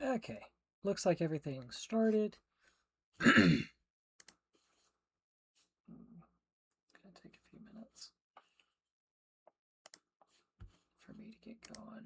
Okay, looks like everything started. It's gonna take a few minutes for me to get going.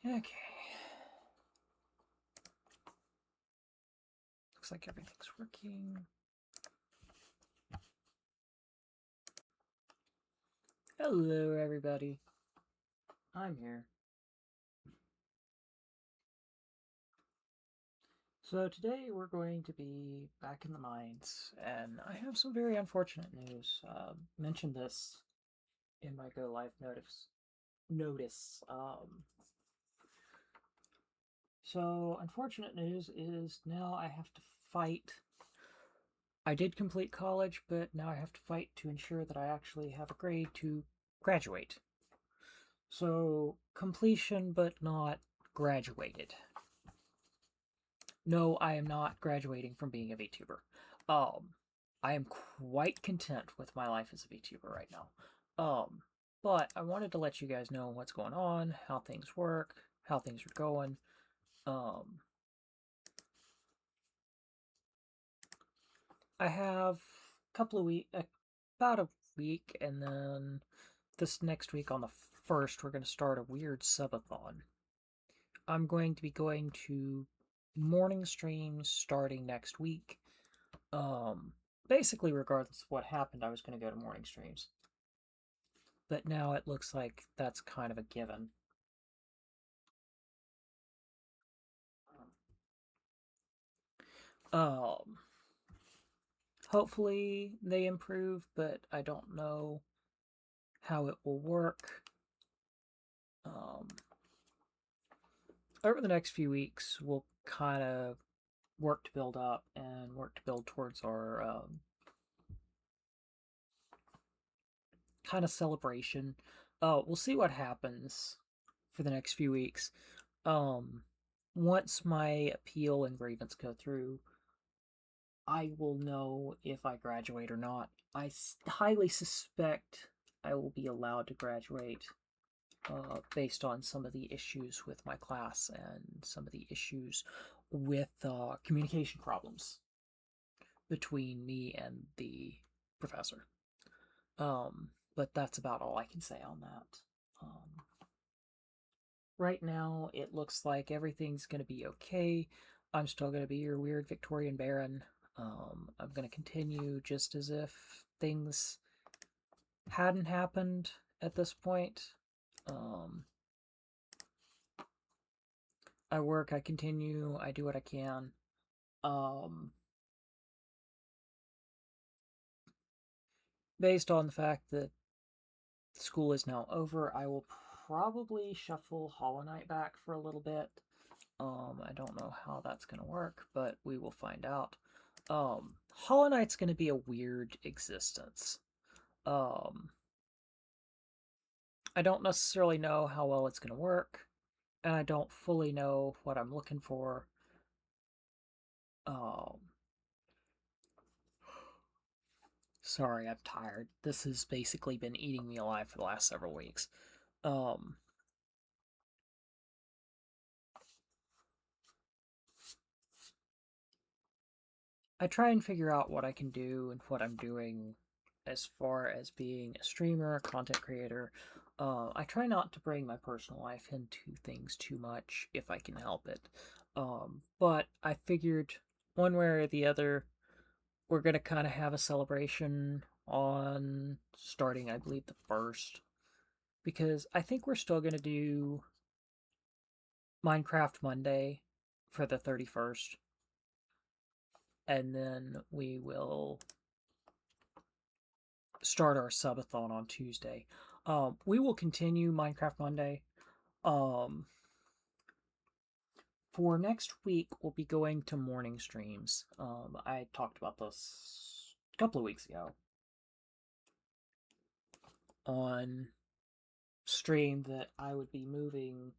Okay. Looks like everything's working. Hello, everybody. I'm here. So today we're going to be back in the mines, and I have some very unfortunate news. Mentioned this in my Go Live notice. So unfortunate news is now I have to fight. I did complete college, but now I have to fight to ensure that I actually have a grade to graduate. So completion, but not graduated. No, I am not graduating from being a VTuber. Um, I am quite content with my life as a VTuber right now. But I wanted to let you guys know what's going on, how things work, how things are going. Um, I have a couple of weeks, about a week, and then this next week on the 1st, we're going to start a weird subathon. I'm going to be going to morning streams starting next week. Um, Basically, regardless of what happened, I was going to go to morning streams. But now it looks like that's kind of a given. Um, Hopefully they improve, but I don't know how it will work. Um, Over the next few weeks, we'll kind of work to build up and work to build towards our kind of celebration. We'll see what happens for the next few weeks. Um, Once my appeal and grievance go through, I will know if I graduate or not. I highly suspect I will be allowed to graduate based on some of the issues with my class and some of the issues with communication problems between me and the professor. But that's about all I can say on that. Um, right now, it looks like everything's going to be okay. I'm still going to be your weird Victorian Baron. I'm going to continue just as if things hadn't happened at this point. Um, I work, I continue, I do what I can. Um, Based on the fact that school is now over, I will probably shuffle Hollow Knight back for a little bit. I don't know how that's going to work, but we will find out. Hollow Knight's going to be a weird existence. Um, I don't necessarily know how well it's going to work, and I don't fully know what I'm looking for. Um, Sorry, I'm tired. This has basically been eating me alive for the last several weeks. Um, I try and figure out what I can do and what I'm doing as far as being a streamer, a content creator. I try not to bring my personal life into things too much if I can help it. But I figured one way or the other, we're going to kind of have a celebration on starting, I believe, the 1st. Because I think we're still going to do Minecraft Monday for the 31st. And then we will start our subathon on Tuesday. We will continue Minecraft Monday. Um, for next week, we'll be going to morning streams. I talked about this a couple of weeks ago on stream that I would be moving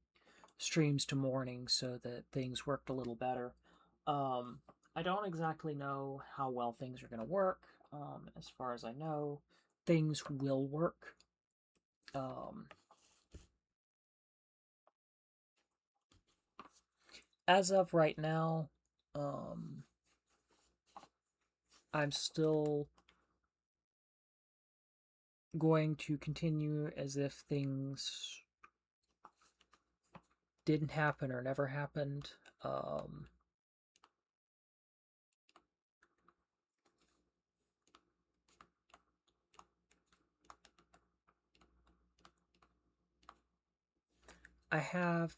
streams to morning so that things worked a little better. Um, I don't exactly know how well things are going to work. As far as I know, things will work. Um, as of right now, um, I'm still going to continue as if things didn't happen or never happened. I have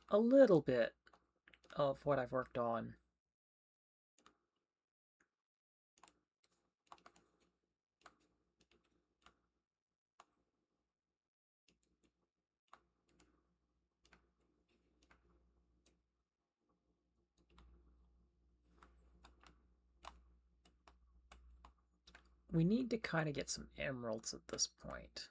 a little bit of what I've worked on. We need to kind of get some emeralds at this point.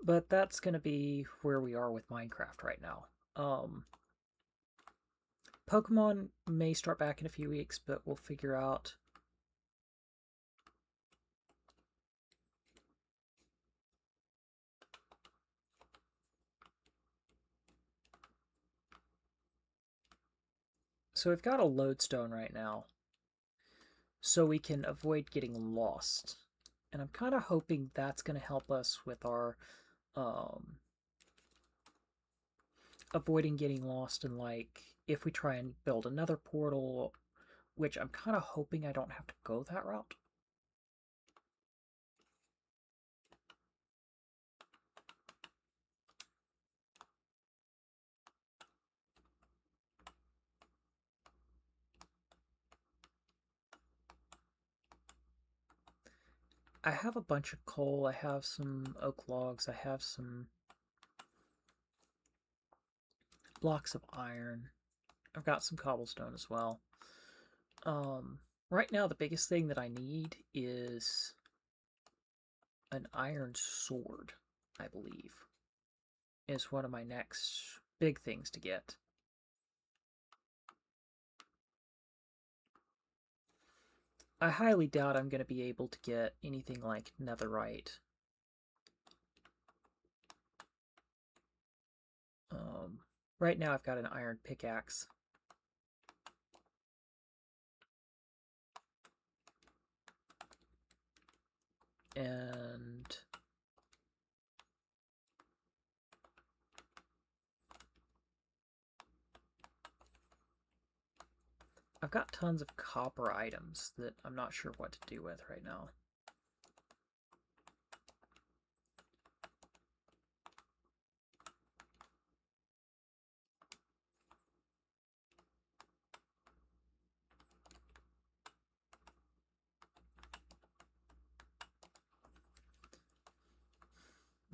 But that's going to be where we are with Minecraft right now. Pokemon may start back in a few weeks, but we'll figure out. So we've got a lodestone right now, so we can avoid getting lost. And I'm kind of hoping that's going to help us with our avoiding getting lost. And like, if we try and build another portal, which I'm kind of hoping I don't have to go that route. I have a bunch of coal, I have some oak logs, I have some blocks of iron. I've got some cobblestone as well. Right now, the biggest thing that I need is an iron sword, I believe, is one of my next big things to get. I highly doubt I'm going to be able to get anything like netherite. Right now, I've got an iron pickaxe. And I've got tons of copper items that I'm not sure what to do with right now.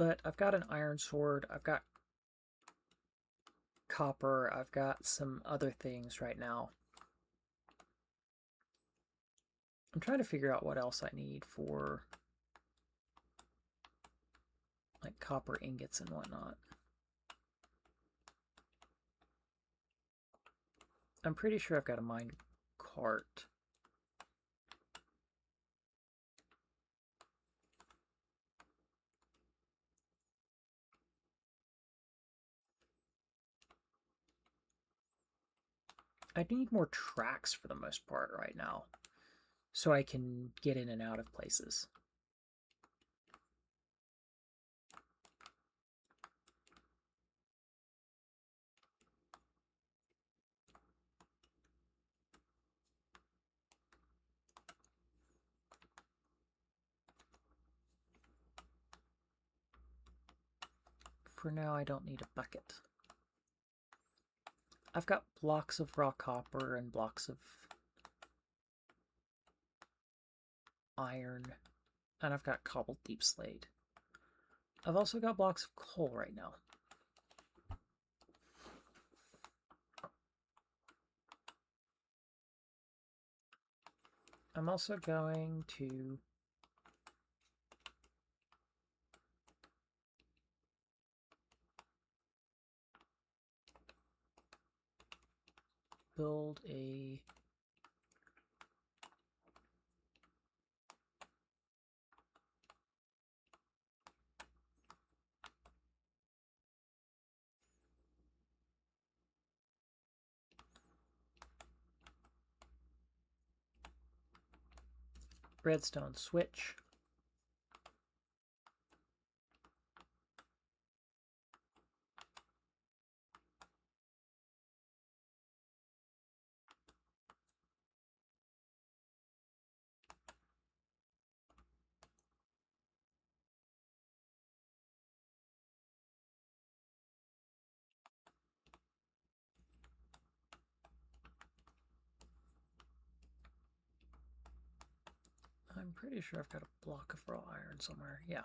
But I've got an iron sword, I've got copper, I've got some other things right now. I'm trying to figure out what else I need for like copper ingots and whatnot. I'm pretty sure I've got a mine cart. I need more tracks for the most part right now, so I can get in and out of places. For now, I don't need a bucket. I've got blocks of raw copper and blocks of iron, and I've got cobbled deep slate. I've also got blocks of coal right now. I'm also going to build a redstone switch. I'm pretty sure I've got a block of raw iron somewhere. Yeah.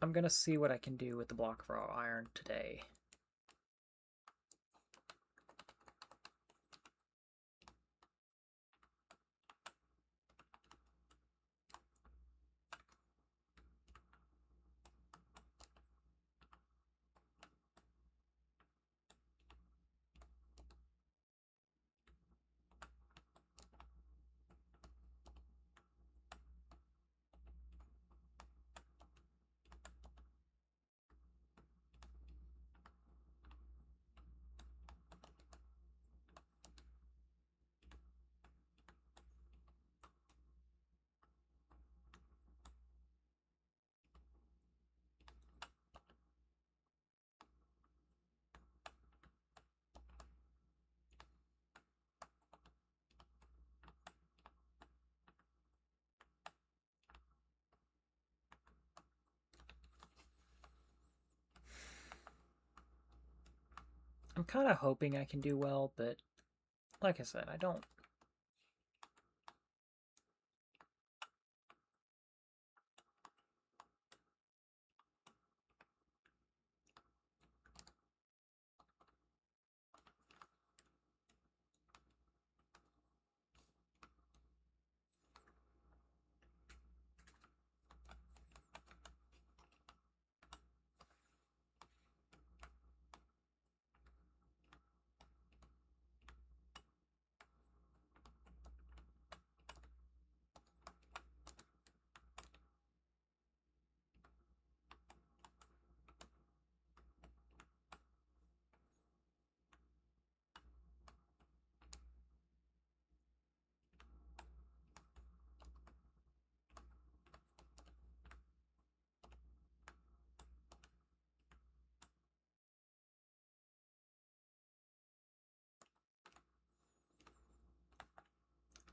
I'm gonna see what I can do with the block of raw iron today. I'm kind of hoping I can do well, but like I said, I don't.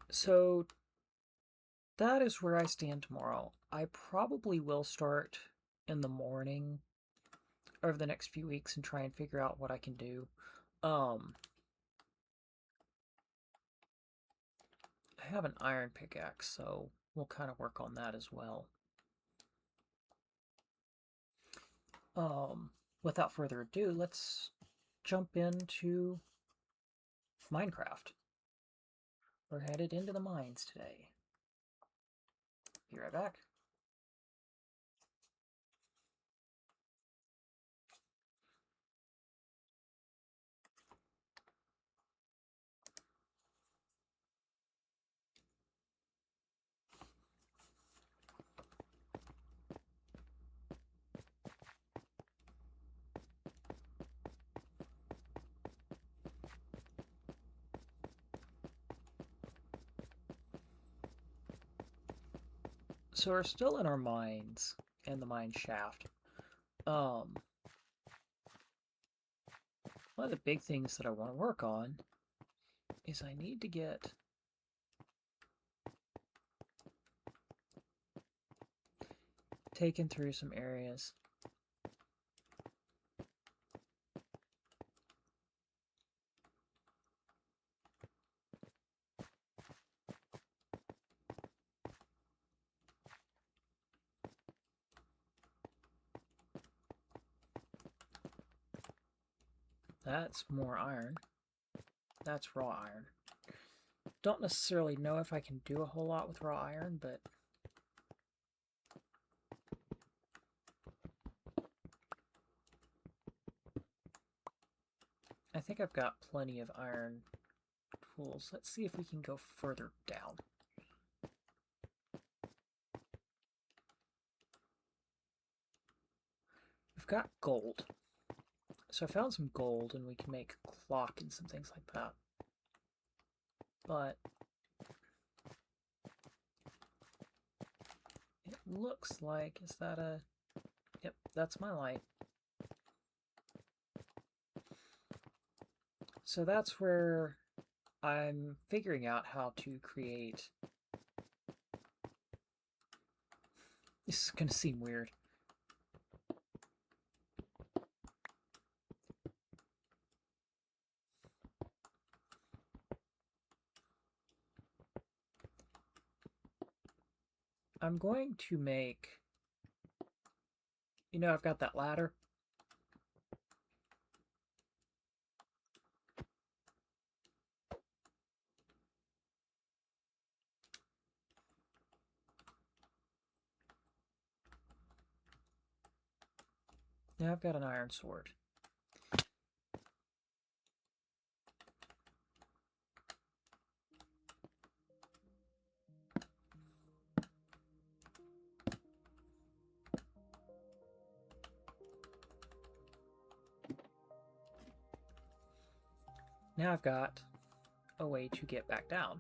So that is where I stand tomorrow. I probably will start in the morning over the next few weeks and try and figure out what I can do. Um, I have an iron pickaxe, so we'll kind of work on that as well. Without further ado, let's jump into Minecraft. We're headed into the mines today. Be right back. So we're still in our mines and the mine shaft. One of the big things that I want to work on is I need to get taken through some areas. That's more iron. That's raw iron. Don't necessarily know if I can do a whole lot with raw iron, but I think I've got plenty of iron tools. Let's see if we can go further down. We've got gold. So I found some gold and we can make a clock and some things like that. But it looks like, is that a... Yep, that's my light. So that's where I'm figuring out how to create... This is going to seem weird. I'm going to make... You know, I've got that ladder. Now I've got an iron sword. Now I've got a way to get back down.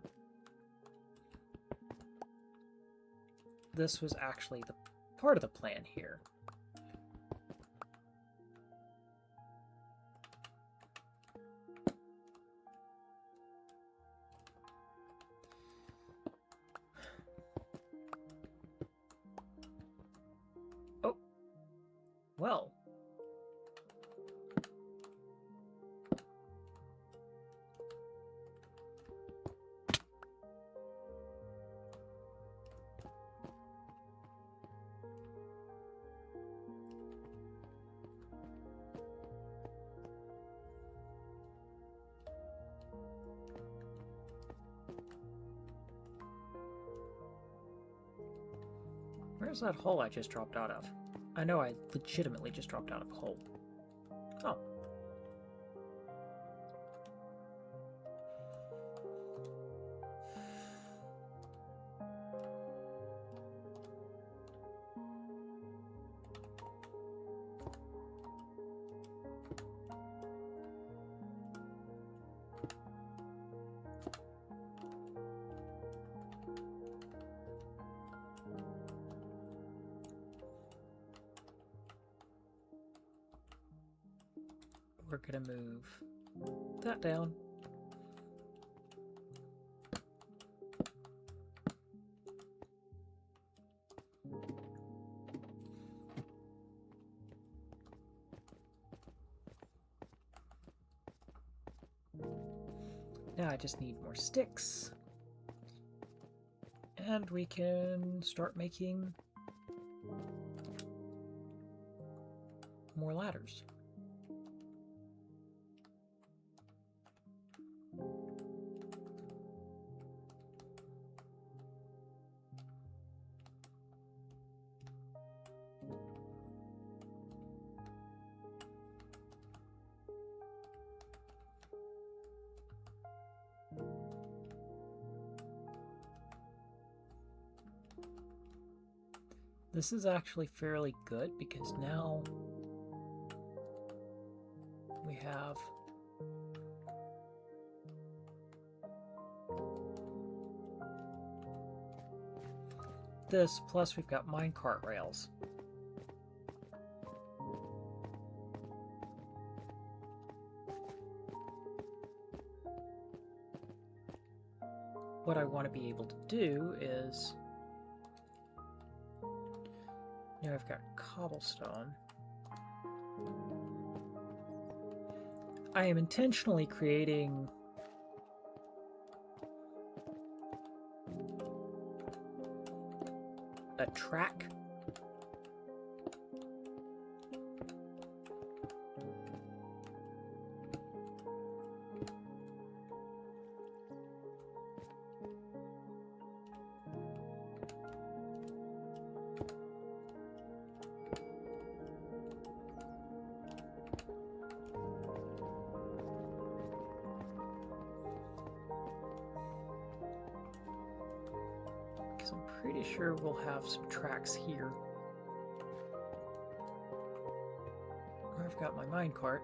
This was actually the part of the plan here. Oh, well. Where's that hole I just dropped out of? I know I legitimately just dropped out of a hole. Oh. We're gonna move that down. Now I just need more sticks. And we can start making more ladders. This is actually fairly good because now we have this, plus we've got minecart rails. What I want to be able to do is, now I've got cobblestone. I am intentionally creating a track. I'm pretty sure we'll have some tracks here. I've got my minecart.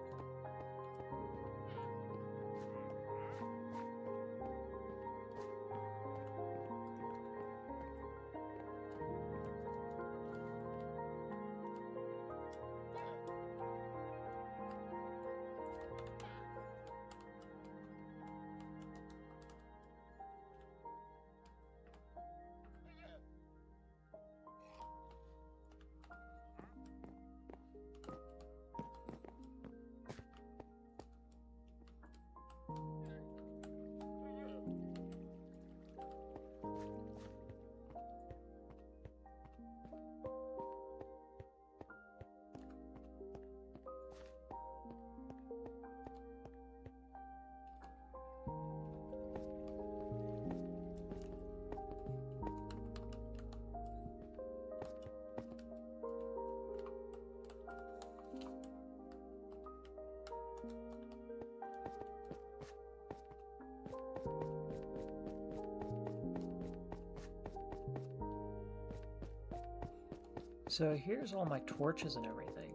So here's all my torches and everything.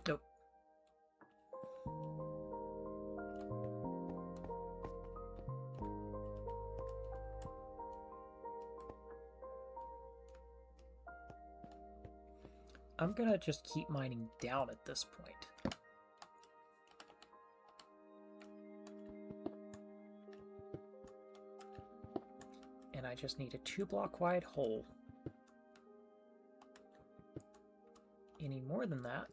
Nope. I'm gonna just keep mining down at this point. And I just need a 2-block wide hole. Any more than that,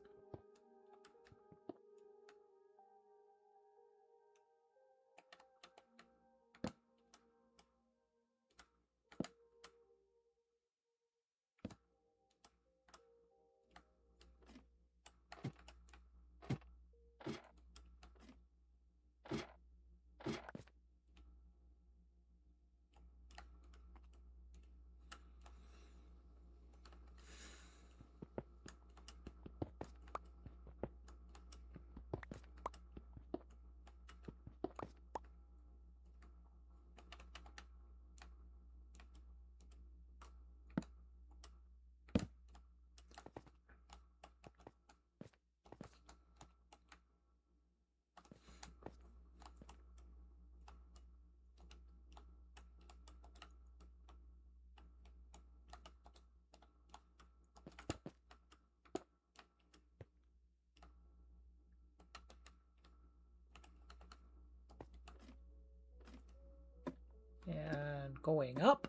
going up.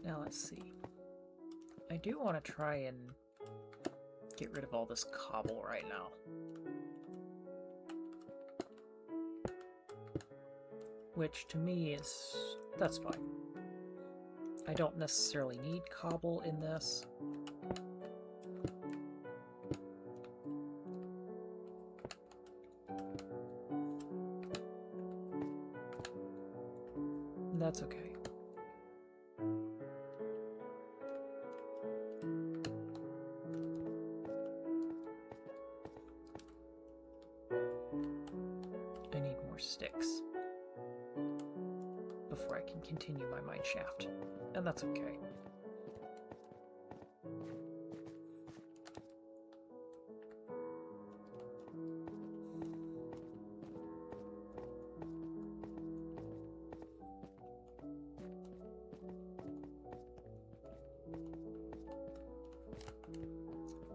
Now let's see. I do want to try and get rid of all this cobble right now. Which to me is... that's fine. I don't necessarily need cobble in this. That's okay. I need more sticks before I can continue my mine shaft, and that's okay.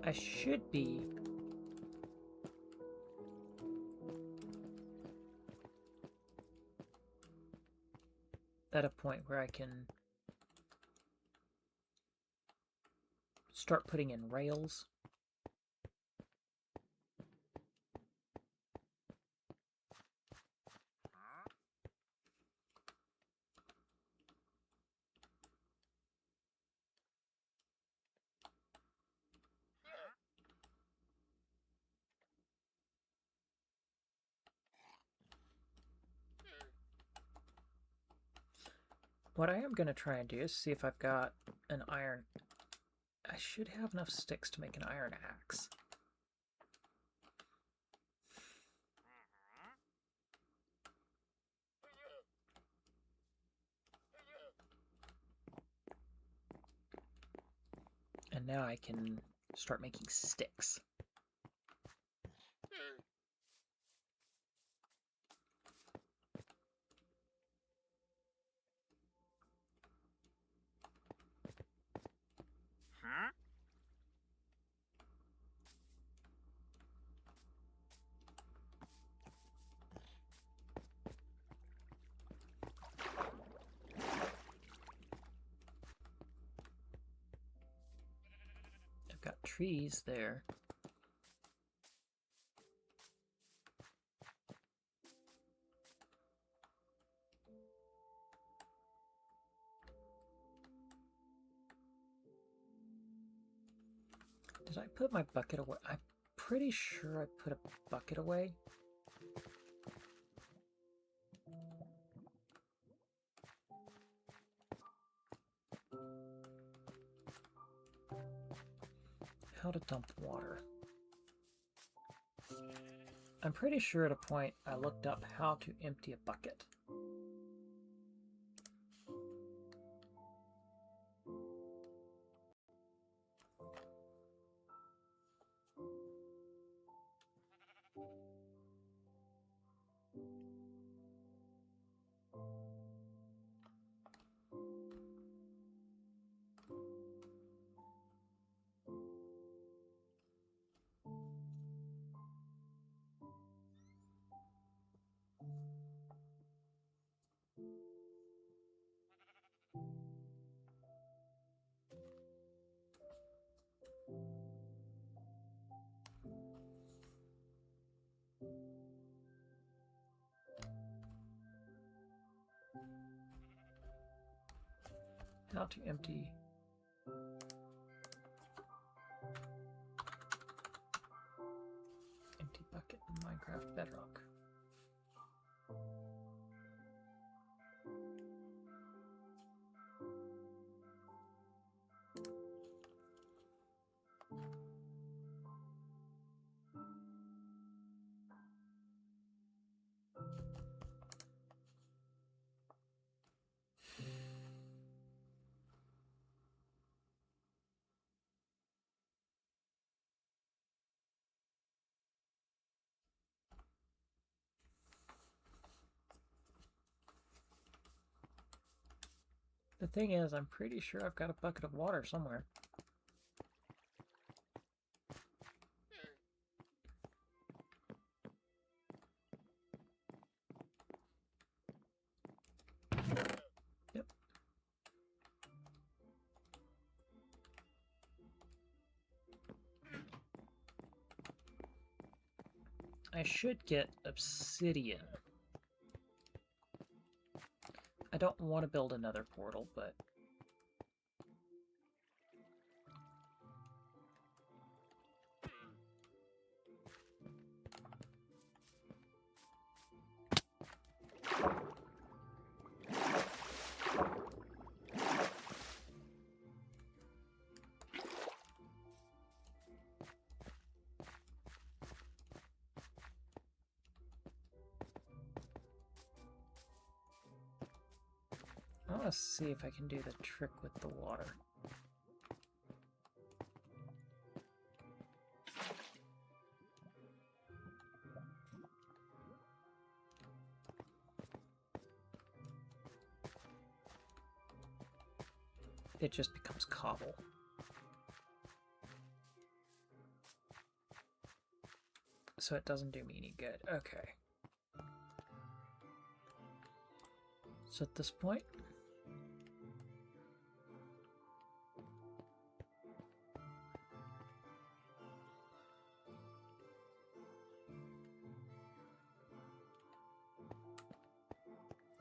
I should be at a point where I can start putting in rails. What I am going to try and do is see if I've got an iron... I should have enough sticks to make an iron axe. And now I can start making sticks. I've got trees there. Did I put my bucket away? I'm pretty sure I put a bucket away. How to dump water. I'm pretty sure at a point I looked up how to empty a bucket. How to empty bucket in Minecraft Bedrock. The thing is, I'm pretty sure I've got a bucket of water somewhere. I should get obsidian. I don't want to build another portal, but... I want to see if I can do the trick with the water. It just becomes cobble. So it doesn't do me any good. Okay. So at this point...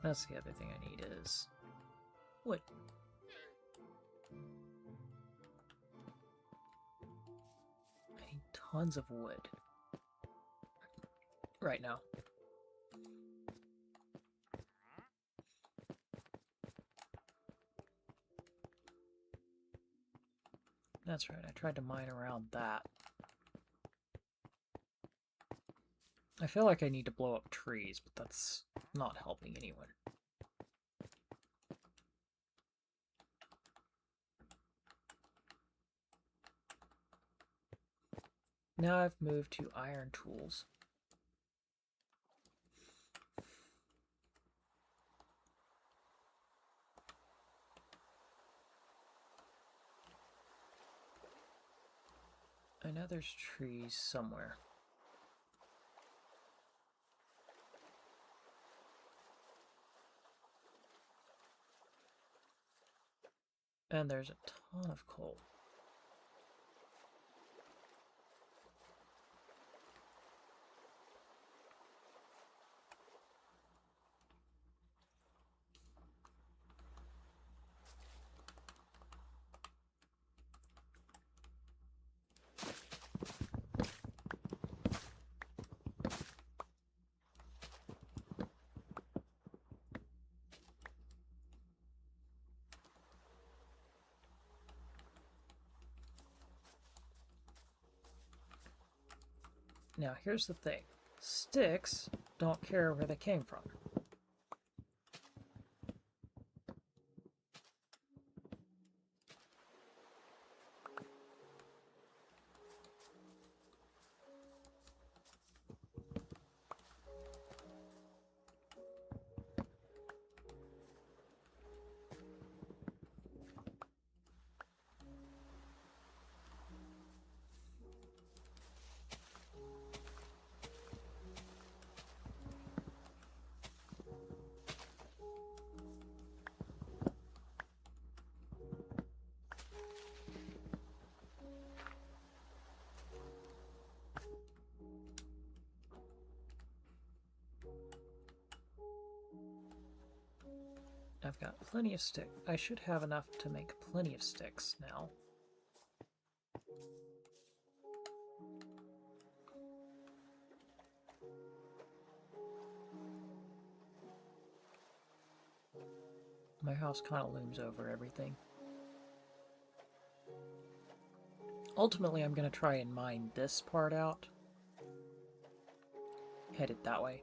That's the other thing I need is wood. I need tons of wood right now. That's right, I tried to mine around that. I feel like I need to blow up trees, but that's not helping anyone. Now I've moved to iron tools. I know there's trees somewhere. And there's a ton of coal. Now here's the thing. Sticks don't care where they came from. I've got plenty of sticks. I should have enough to make plenty of sticks now. My house kind of looms over everything. Ultimately, I'm going to try and mine this part out. Headed that way.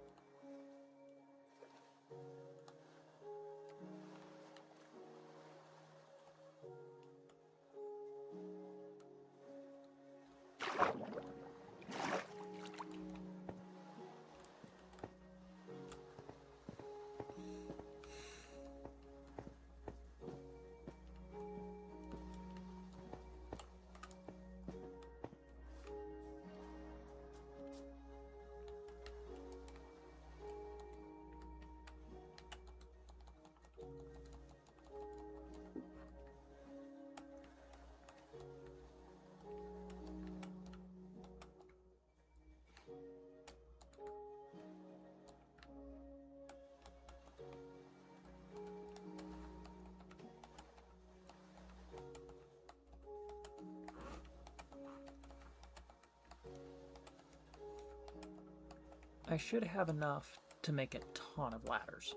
I should have enough to make a ton of ladders.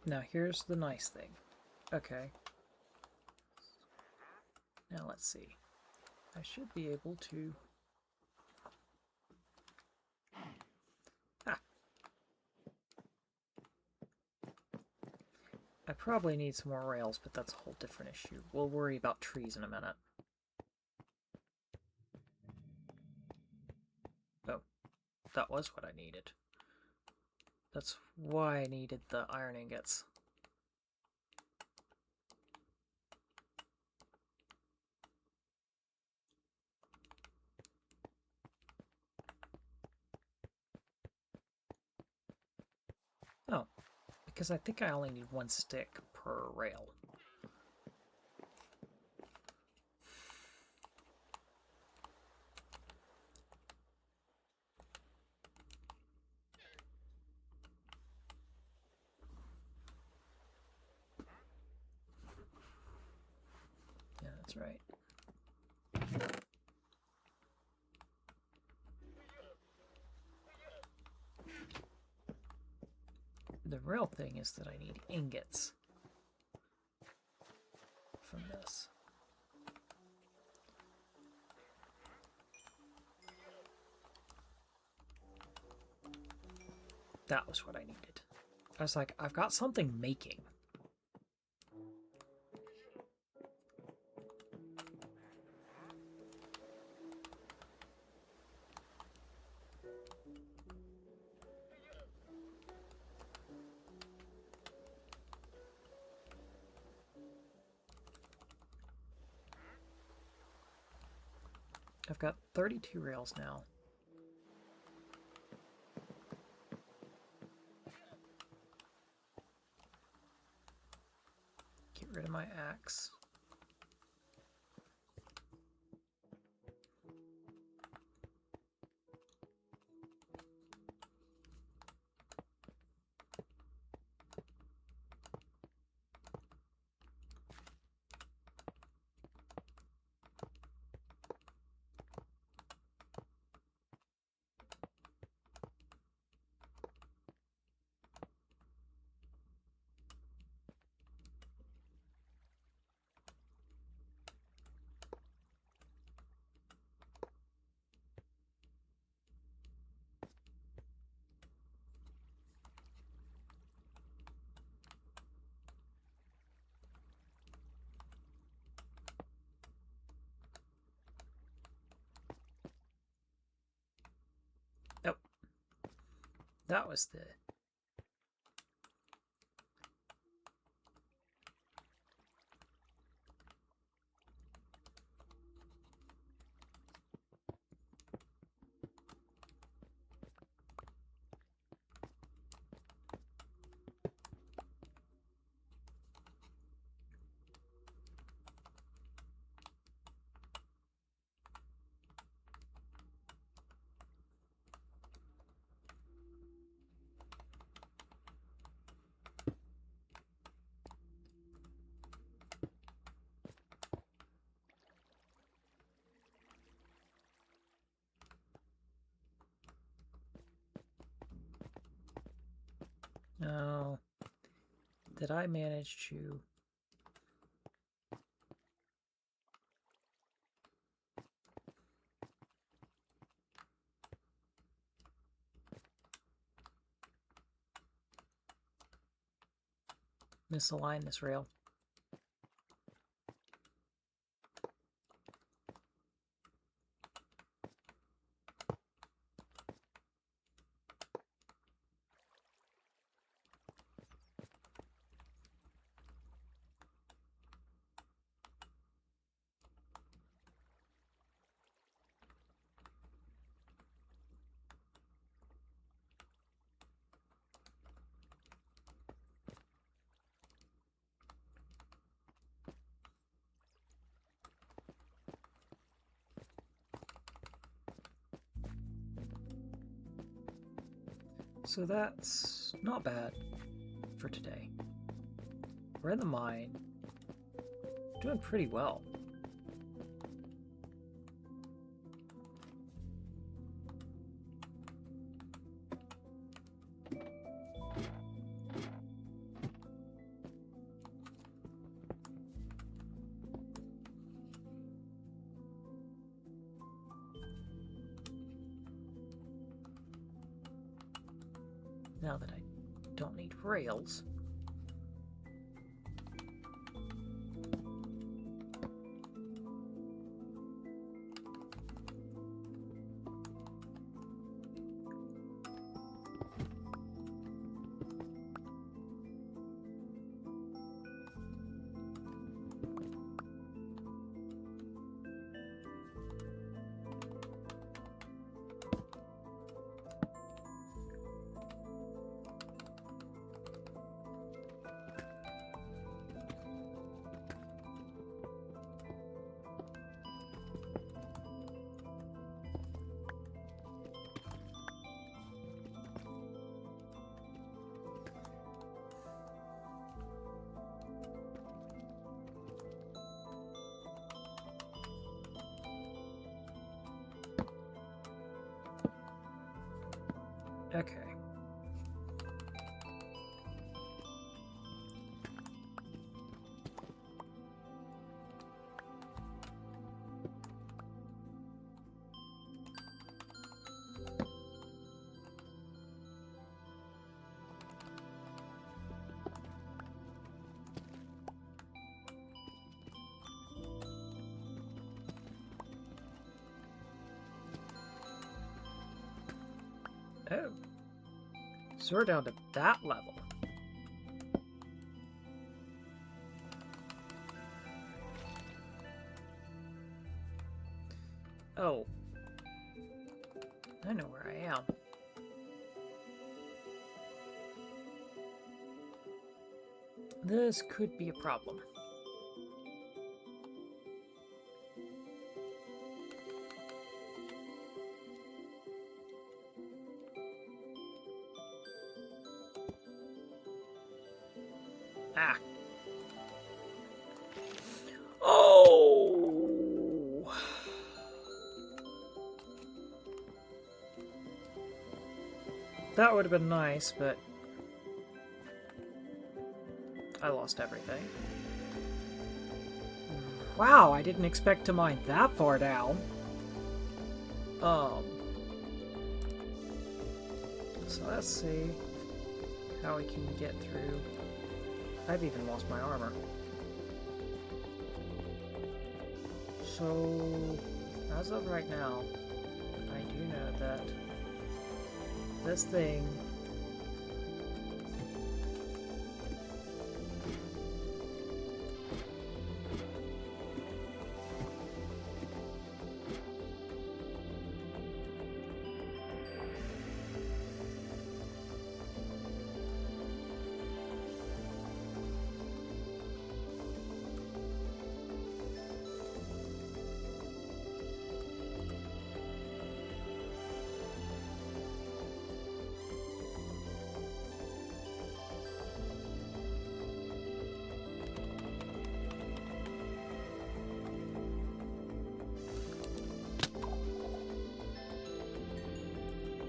Now here's the nice thing. Okay. Now let's see. I should be able to... Ah! I probably need some more rails, but that's a whole different issue. We'll worry about trees in a minute. Oh, that was what I needed. That's why I needed the iron ingots. Oh, because I think I only need one stick per rail. Yeah, that's right. The real thing is that I need ingots from this. That was what I needed. I was like, I've got something making. I've got 32 rails now. Get rid of my axe. Nope. That was the... Oh, did I manage to... misalign this rail. So that's not bad for today. We're in the mine. Doing pretty well. Now that I don't need rails. Okay. Oh. So we're down to that level. Oh. I know where I am. This could be a problem. Ah. Oh! That would have been nice, but I lost everything. Wow, I didn't expect to mine that far down. So let's see how we can get through. I've even lost my armor. So, as of right now, I do know that this thing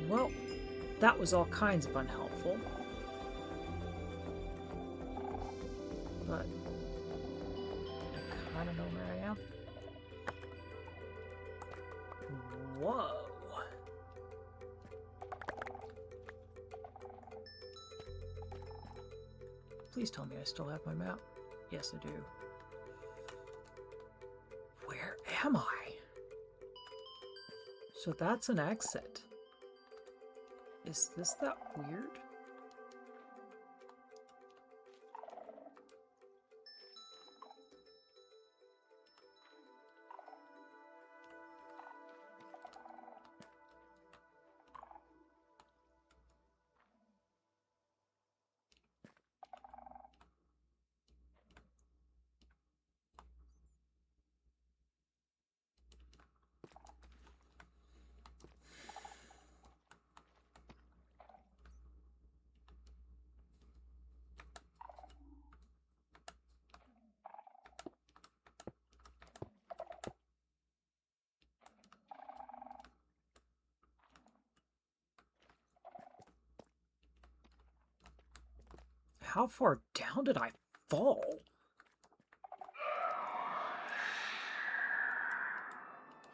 well, that was all kinds of unhelpful. But I kind of know where I am. Whoa. Please tell me I still have my map. Yes, I do. Where am I? So that's an exit. Is this that weird? How far down did I fall?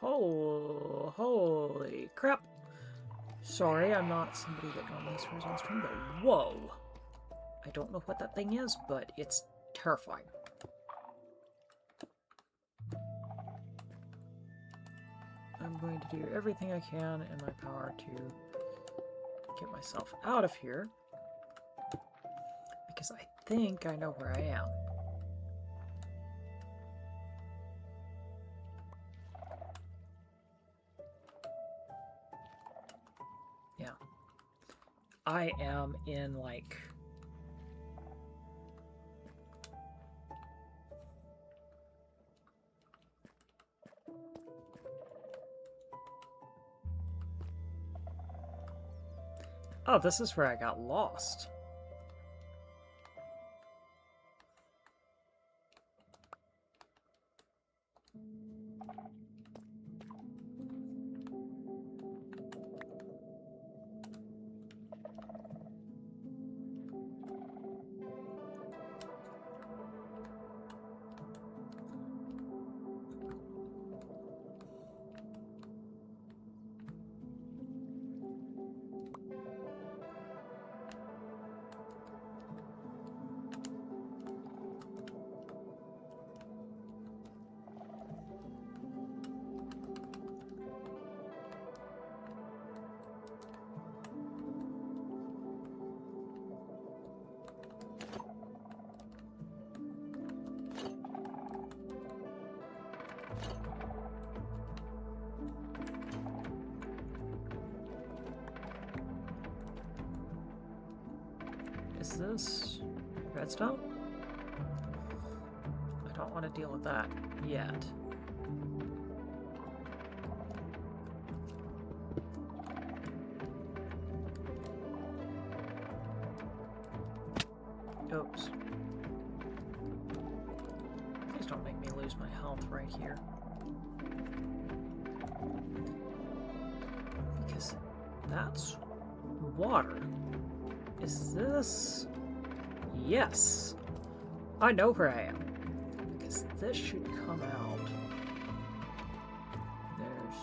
Oh, holy crap. Sorry, I'm not somebody that normally swears on stream, but whoa. I don't know what that thing is, but it's terrifying. I'm going to do everything I can in my power to get myself out of here, because I think I know where I am. Yeah. I am in, like... Oh, this is where I got lost. Is this redstone? I don't want to deal with that yet. Oops. Please don't make me lose my health right here. Because that's water. Is this... Yes! I know where I am. Because this should come out. There's...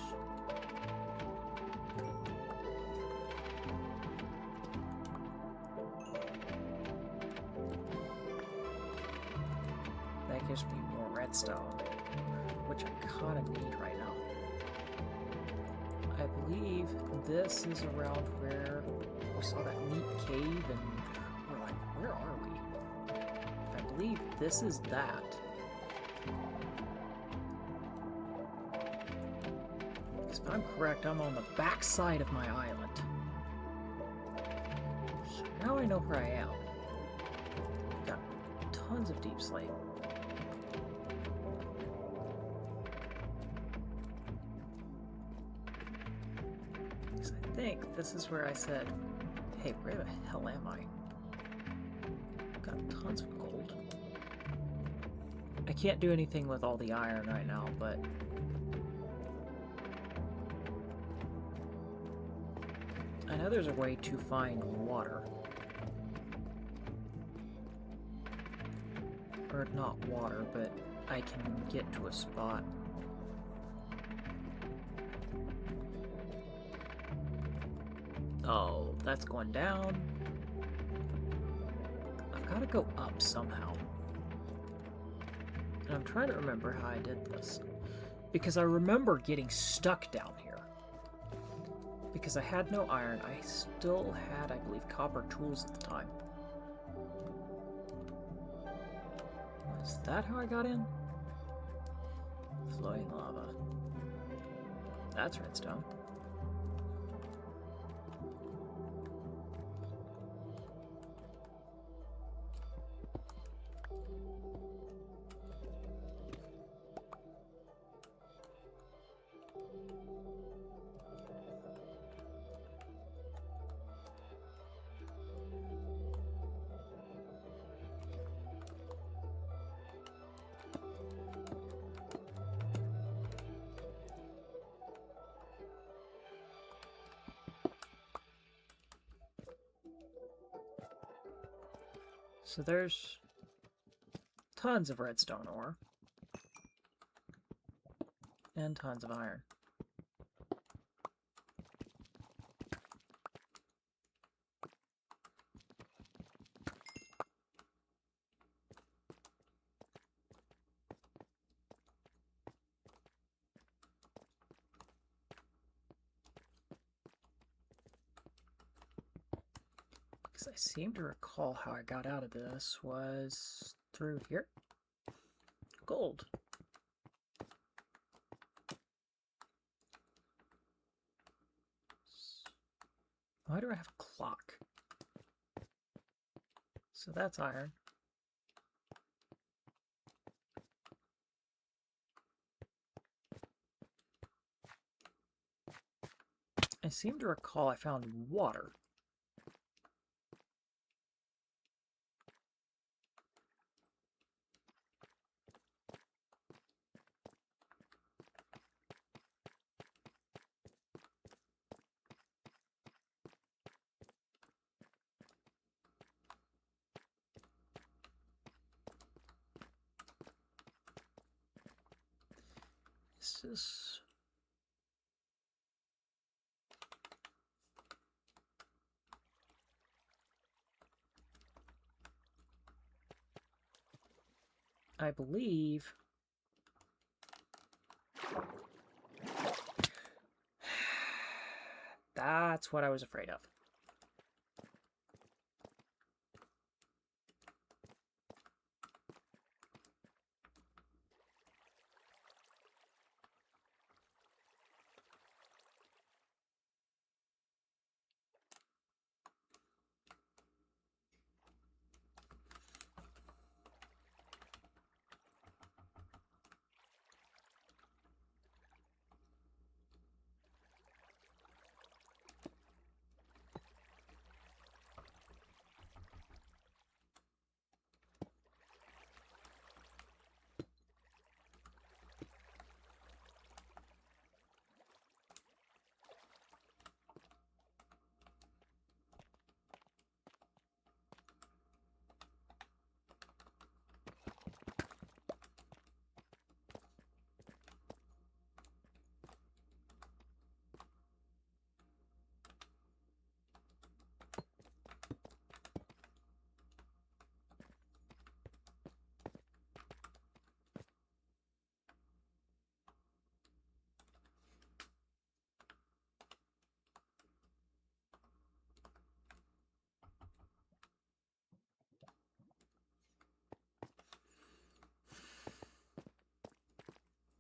That gives me more redstone, which I kind of need right now. I believe this is around where we saw that neat cave and we're like, where are we? I believe this is that. Because if I'm correct, I'm on the back side of my island. So now I know where I am. I've got tons of deep slate. I think this is where I said, hey, where the hell am I? Got tons of gold. I can't do anything with all the iron right now, but... I know there's a way to find water. Or not water, but I can get to a spot. Oh, that's going down. I've got to go up. up somehow. And I'm trying to remember how I did this. Because I remember getting stuck down here. Because I had no iron. I still had, I believe, copper tools at the time. Was that how I got in? Flowing lava. That's redstone. So there's tons of redstone ore and tons of iron. Because I seem to recall how I got out of this was through here. Gold. Why do I have a clock? So that's iron. I seem to recall I found water. This is... I believe... That's what I was afraid of.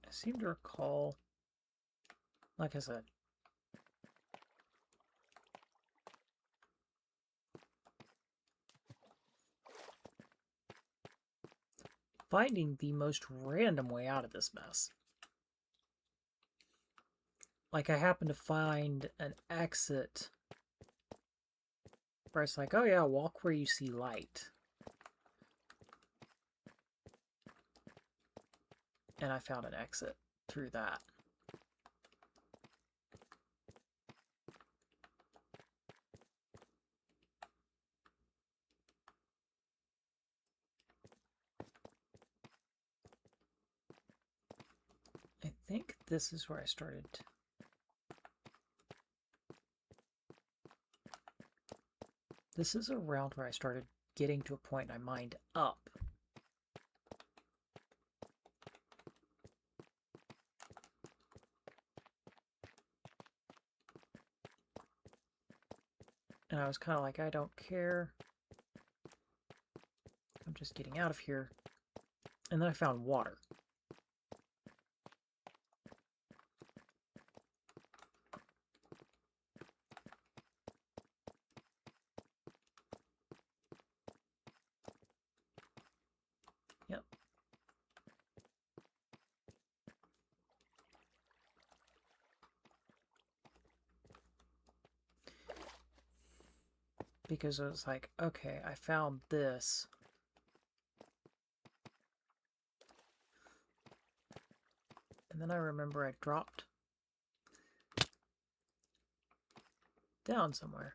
I seem to recall, like I said, finding the most random way out of this mess. Like I happened to find an exit where it's like, oh yeah, walk where you see light. And I found an exit through that. I think this is where I started. This is around where I started getting to a point I mined up. And I was kind of like, I don't care. I'm just getting out of here. And then I found water. Yep. Because it was like, okay, I found this. And then I remember I dropped down somewhere.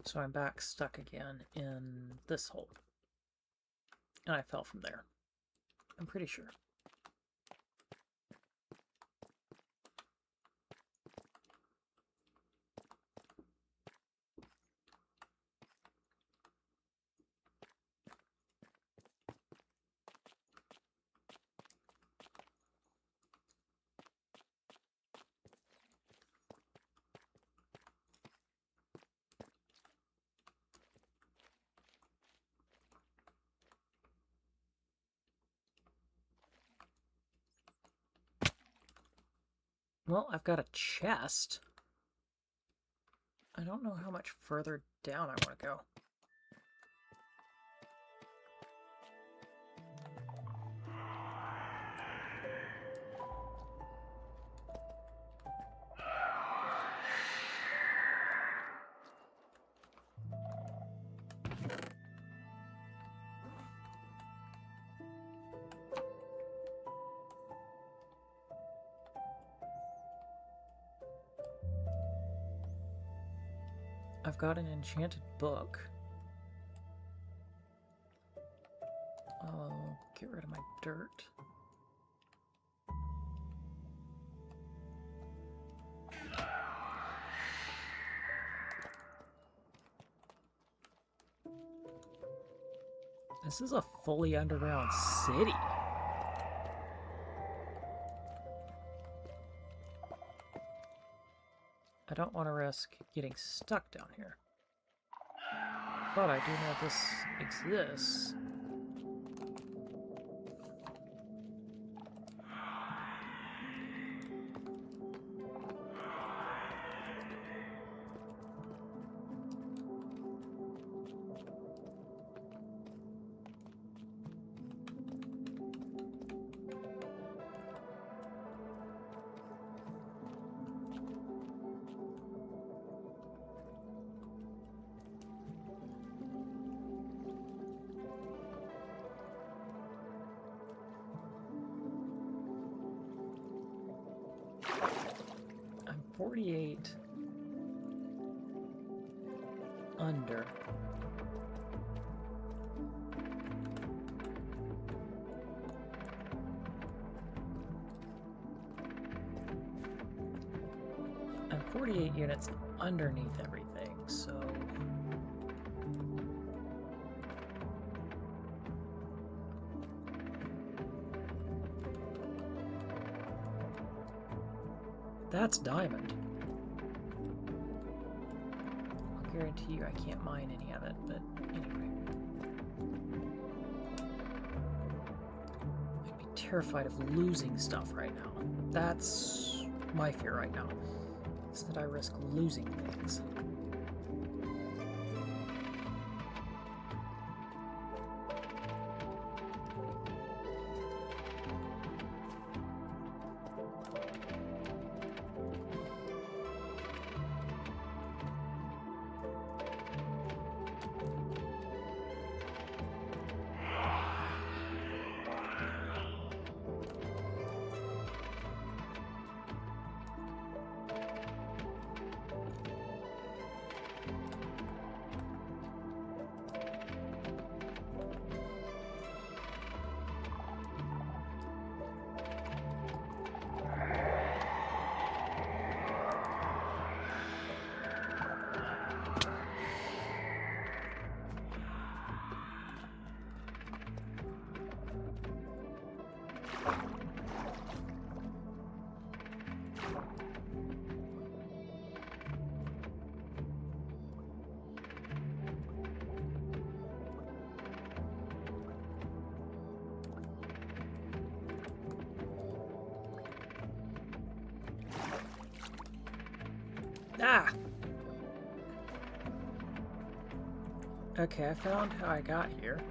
So I'm back stuck again in this hole. And I fell from there. I'm pretty sure. Well, I've got a chest. I don't know how much further down I want to go. I've got an enchanted book. I'll get rid of my dirt. This is a fully underground city. I don't want to risk getting stuck down here. But I do know this exists. I'm 48 under. I'm 48 units underneath everything, so... That's diamond. I'll guarantee you I can't mine any of it, but anyway. I'd be terrified of losing stuff right now. That's my fear right now, is that I risk losing things. Ah! Okay, I found how I got here.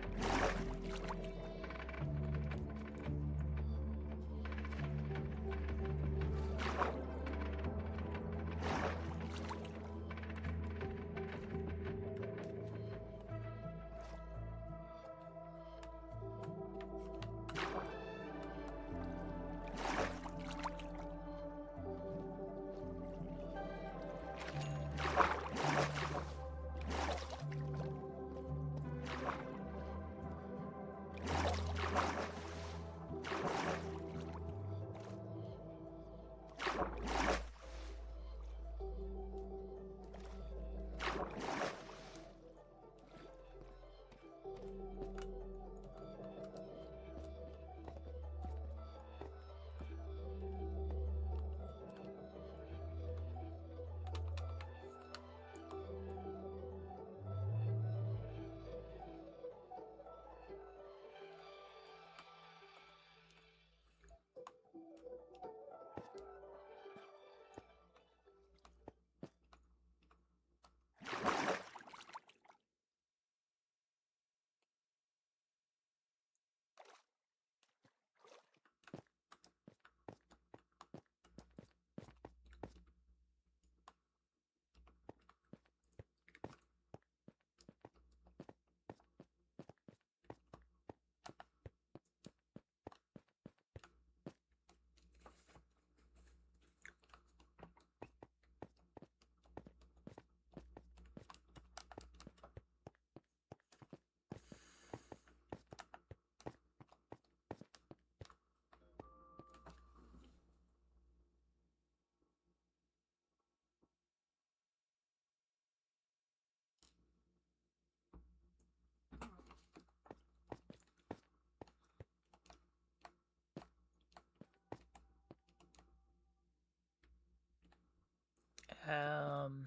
Um...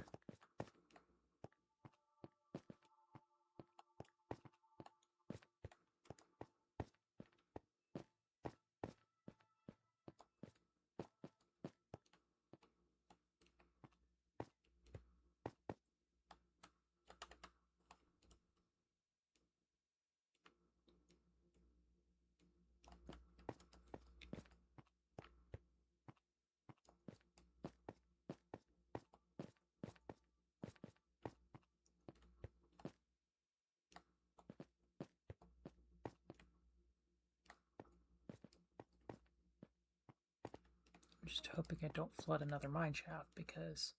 I'm just hoping I don't flood another mine shaft because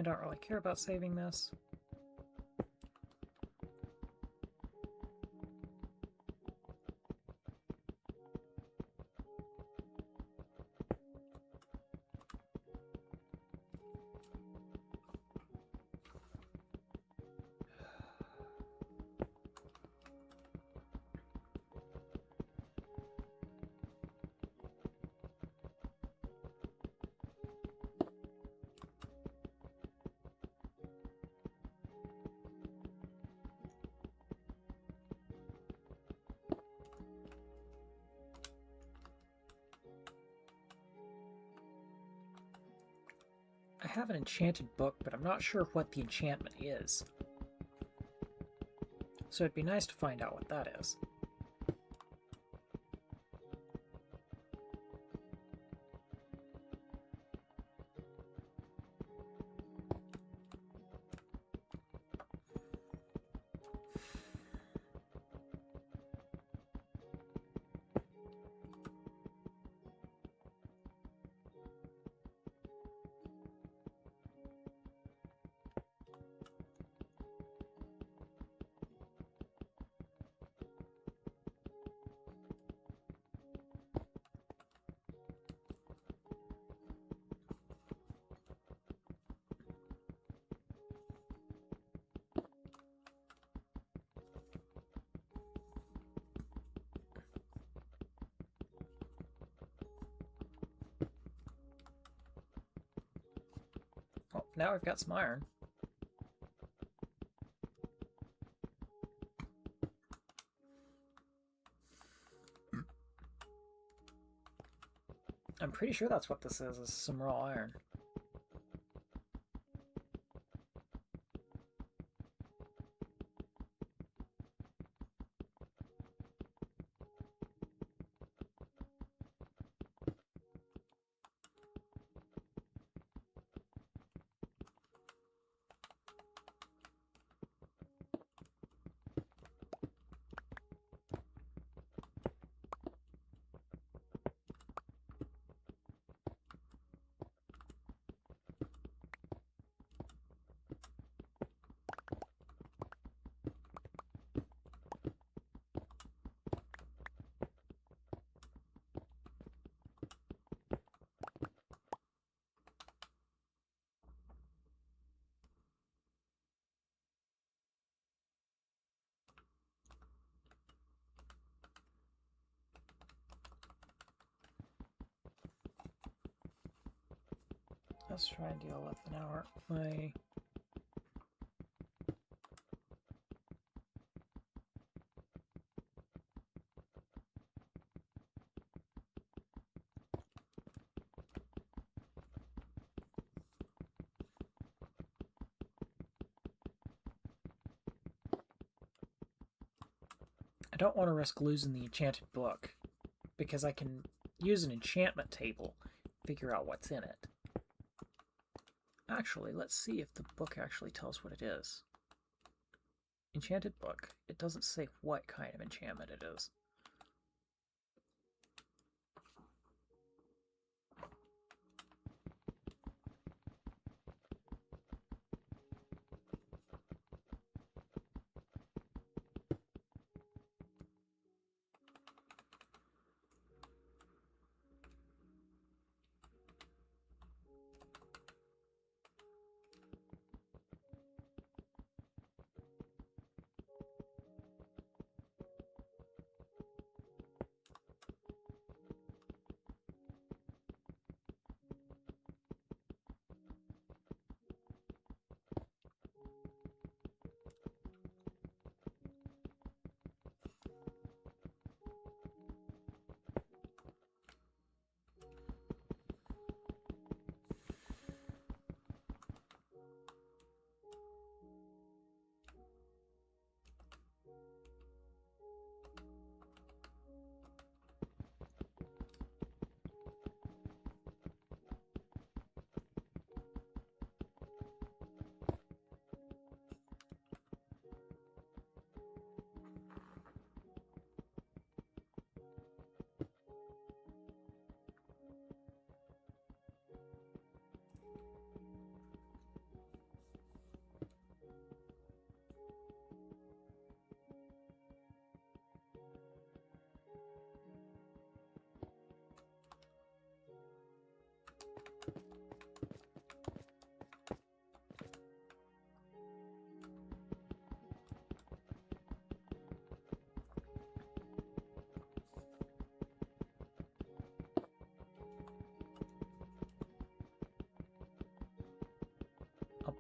I don't really care about saving this. I have an enchanted book, but I'm not sure what the enchantment is. So it'd be nice to find out what that is. Oh, now I've got some iron. I'm pretty sure that's what this is some raw iron. Let's try and deal with an hour. I don't want to risk losing the enchanted book, because I can use an enchantment table, figure out what's in it. Actually, let's see if the book actually tells what it is. Enchanted book. It doesn't say what kind of enchantment it is.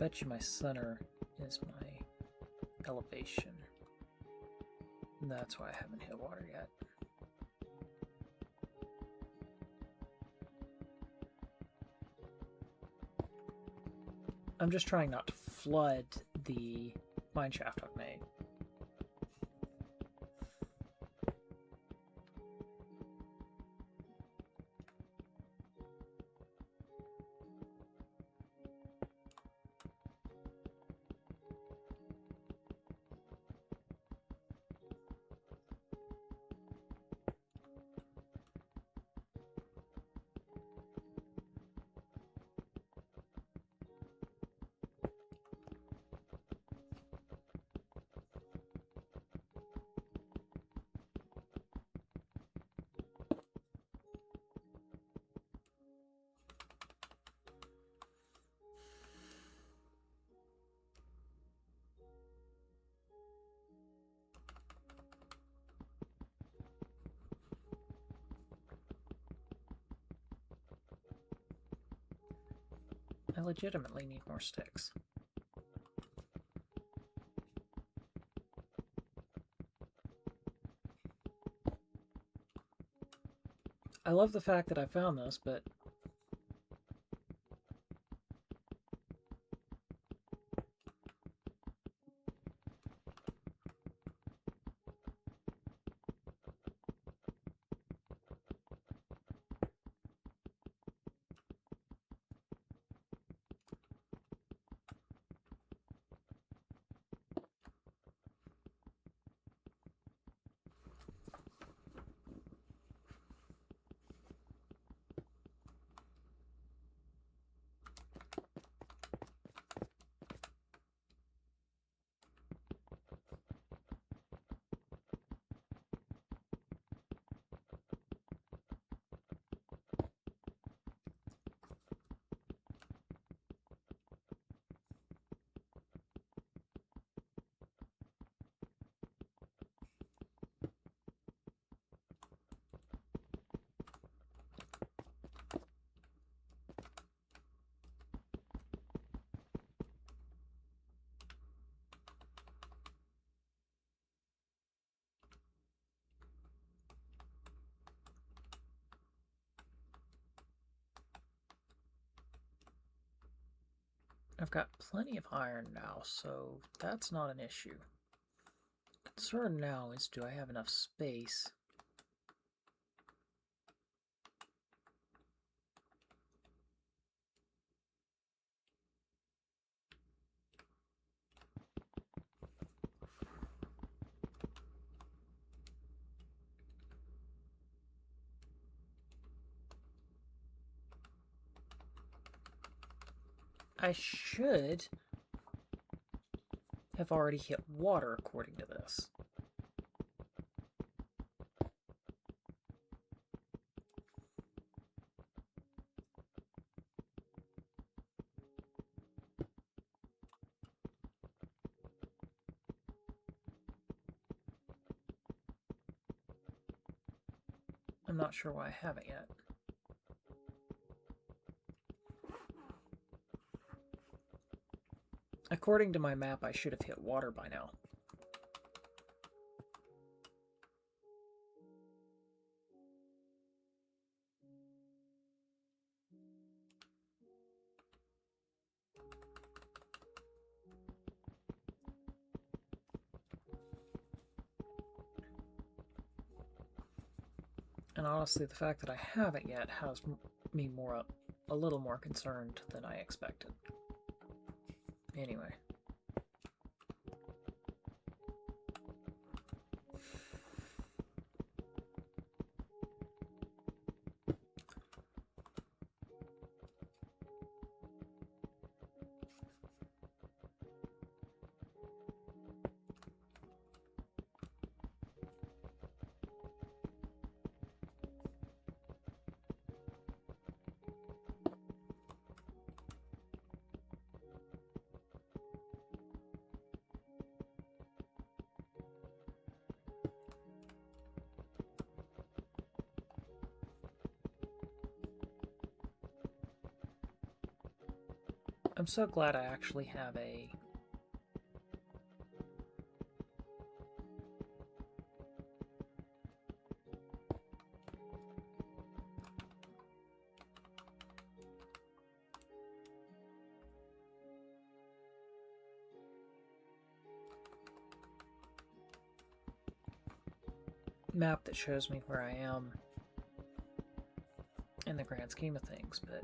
bet you my center is my elevation. And that's why I haven't hit water yet. I'm just trying not to flood the mine shaft I've made. I legitimately need more sticks. I love the fact that I found this, but I've got plenty of iron now, so that's not an issue. Concern now is, do I have enough space? I should have already hit water according to this. I'm not sure why I haven't yet. According to my map, I should have hit water by now. And honestly, the fact that I haven't yet has me a little more concerned than I expected. Anyway. I'm so glad I actually have a map that shows me where I am in the grand scheme of things, but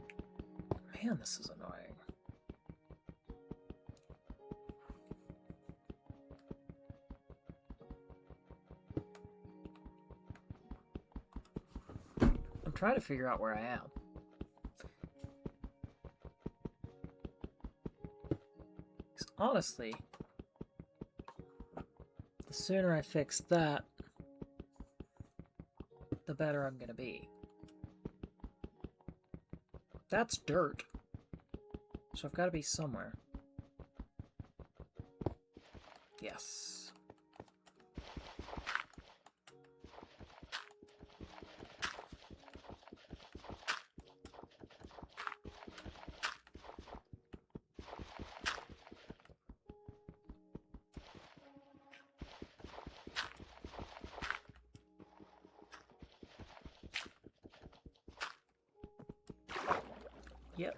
man, this is annoying. I'm trying to figure out where I am. Because honestly, the sooner I fix that, the better I'm going to be. That's dirt. So I've got to be somewhere. Yes. Yep.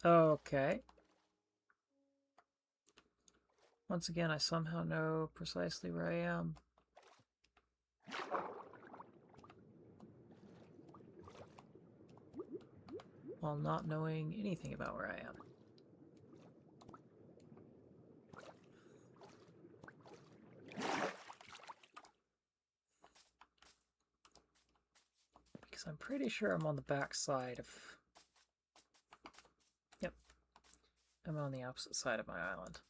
Okay. Once again, I somehow know precisely where I am. While not knowing anything about where I am. Because I'm pretty sure I'm on the back side of... Yep. I'm on the opposite side of my island.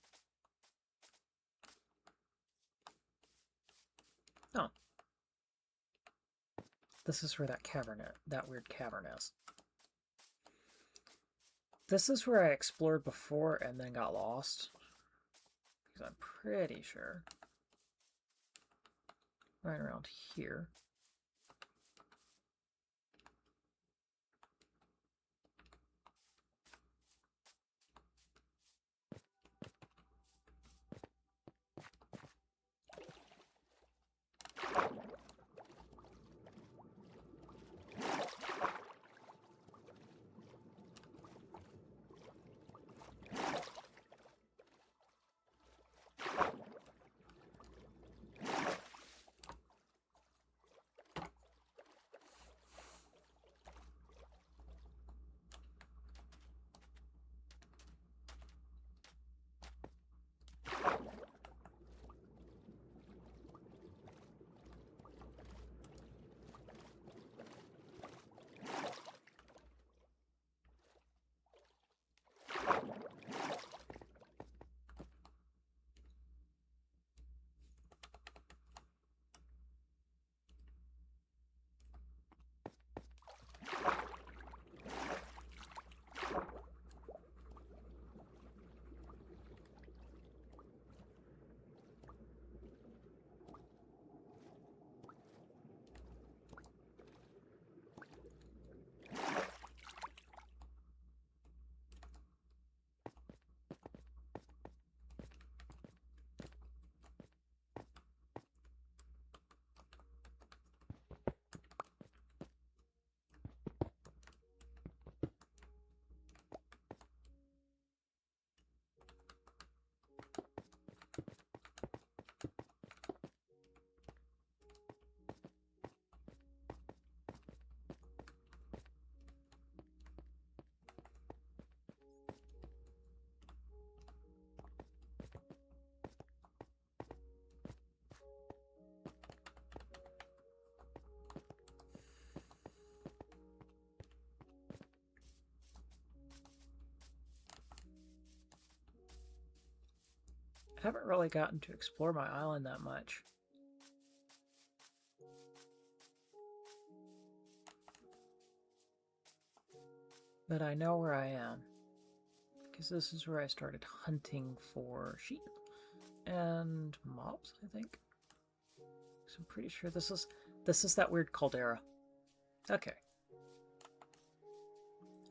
Oh. This is where that cavern, that weird cavern is. This is where I explored before and then got lost. Because I'm pretty sure. Right around here. I haven't really gotten to explore my island that much. But I know where I am. Because this is where I started hunting for sheep and mobs, I think. So I'm pretty sure this is that weird caldera. Okay.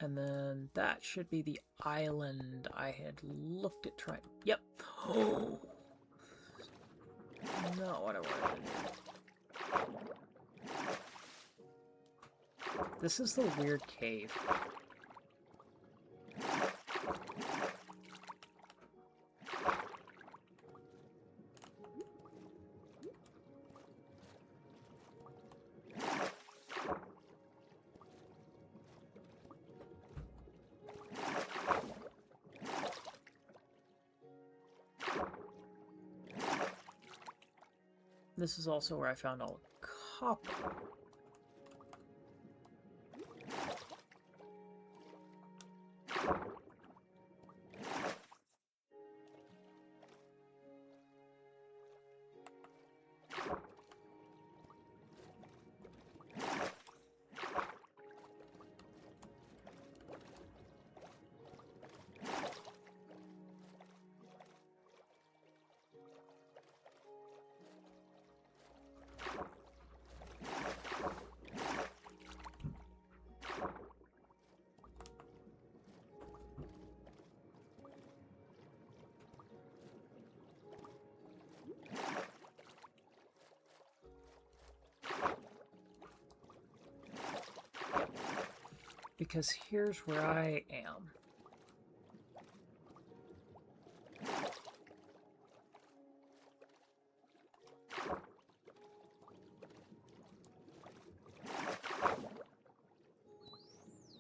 And then that should be the island I had looked at trying. Yep. Oh. Not what I wanted to do. This is the weird cave. This is also where I found all the copper. Because here's where I am.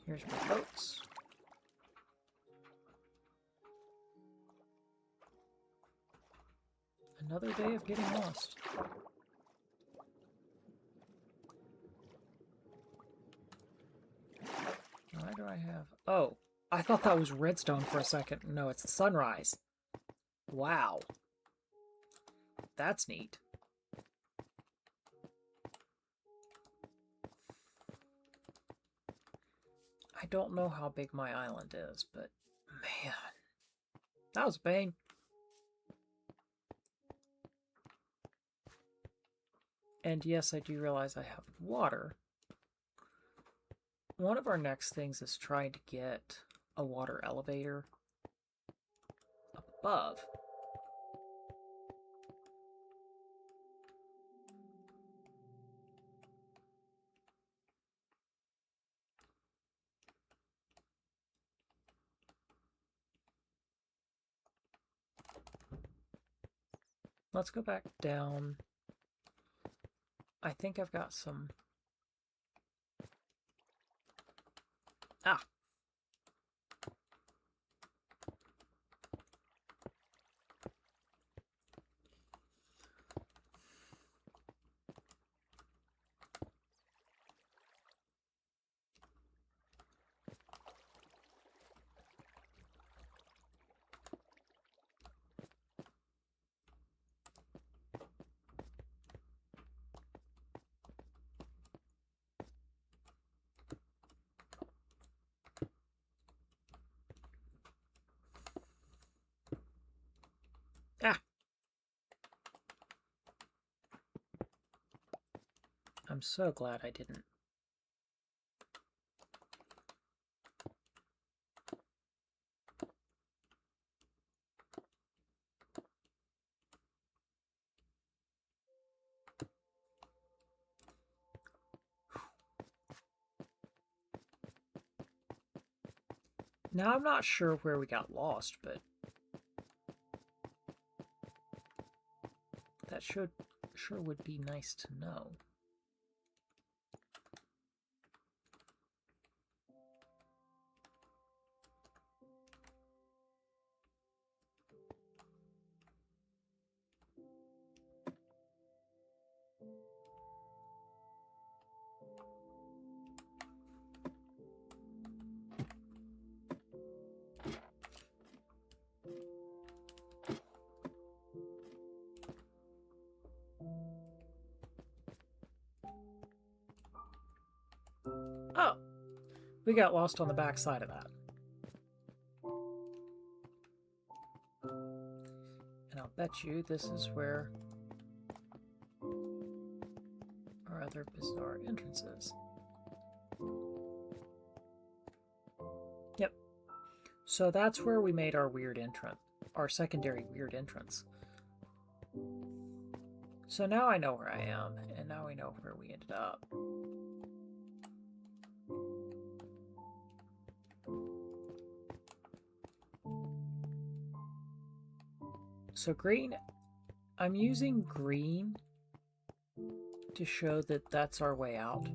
Here's my boats. Another day of getting lost. Why do I have... Oh, I thought that was redstone for a second. No, it's sunrise. Wow. That's neat. I don't know how big my island is, but man, that was a pain. And yes, I do realize I have water. One of our next things is trying to get a water elevator up above. Let's go back down. I think I've got some... Ah! Ah! I'm so glad I didn't. Now, I'm not sure where we got lost, but that sure would be nice to know. We got lost on the back side of that. And I'll bet you this is where our other bizarre entrance is. Yep. So that's where we made our weird entrance, our secondary weird entrance. So now I know where I am, and now we know where we ended up. So green, I'm using green to show that that's our way out.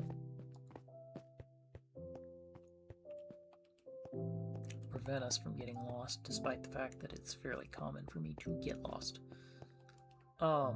Prevent us from getting lost, despite the fact that it's fairly common for me to get lost. Ah.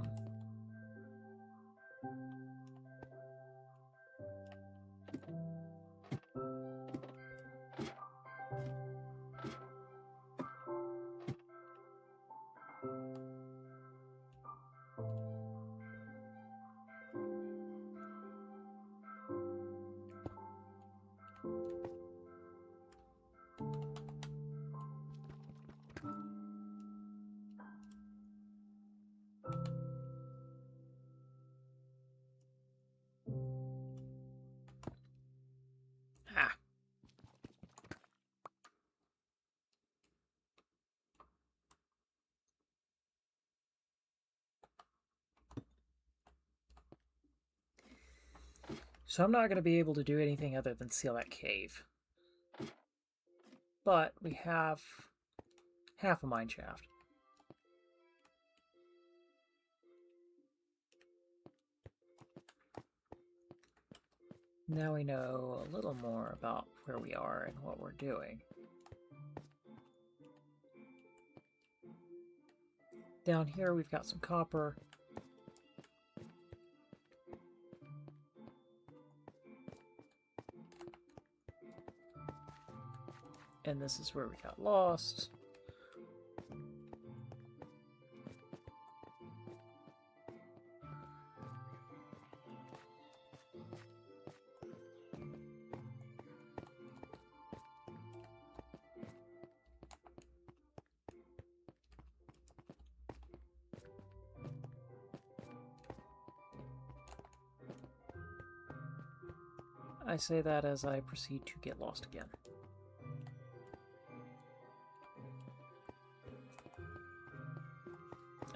So I'm not going to be able to do anything other than seal that cave. But we have half a mine shaft. Now we know a little more about where we are and what we're doing. Down here we've got some copper. And this is where we got lost. I say that as I proceed to get lost again.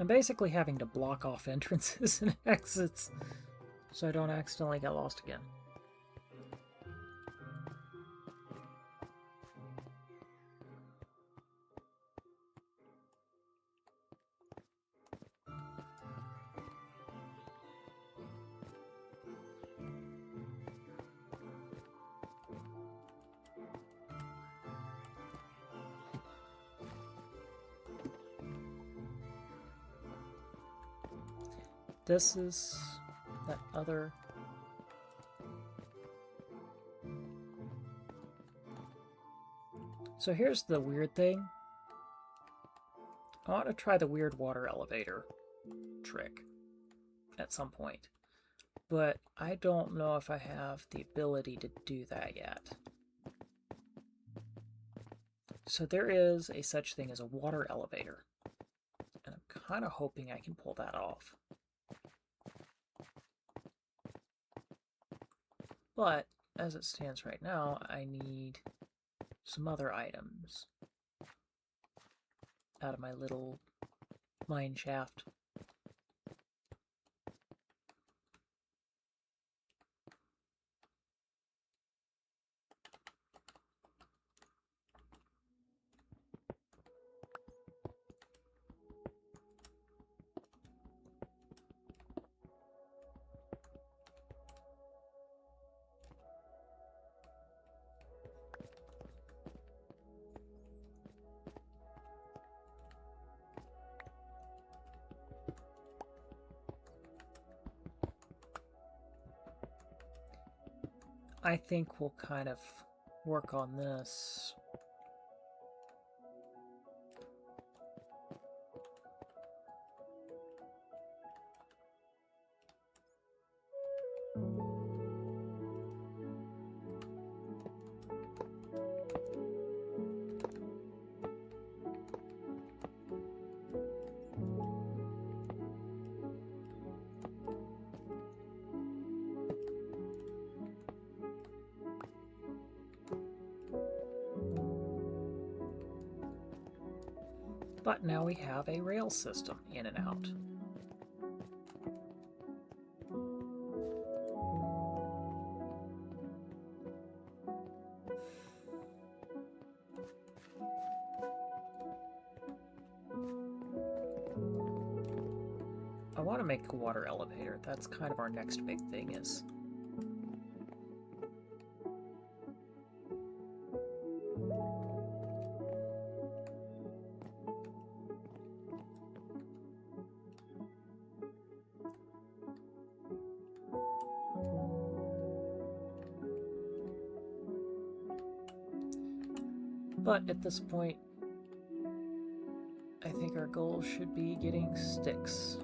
I'm basically having to block off entrances and exits so I don't accidentally get lost again. This is that other... So here's the weird thing. I want to try the weird water elevator trick at some point, but I don't know if I have the ability to do that yet. So there is a such thing as a water elevator, and I'm kind of hoping I can pull that off. But as it stands right now, I need some other items out of my little mine shaft. I think we'll kind of work on this. But now we have a rail system in and out. I want to make a water elevator. That's kind of our next big thing is. But at this point, I think our goal should be getting sticks.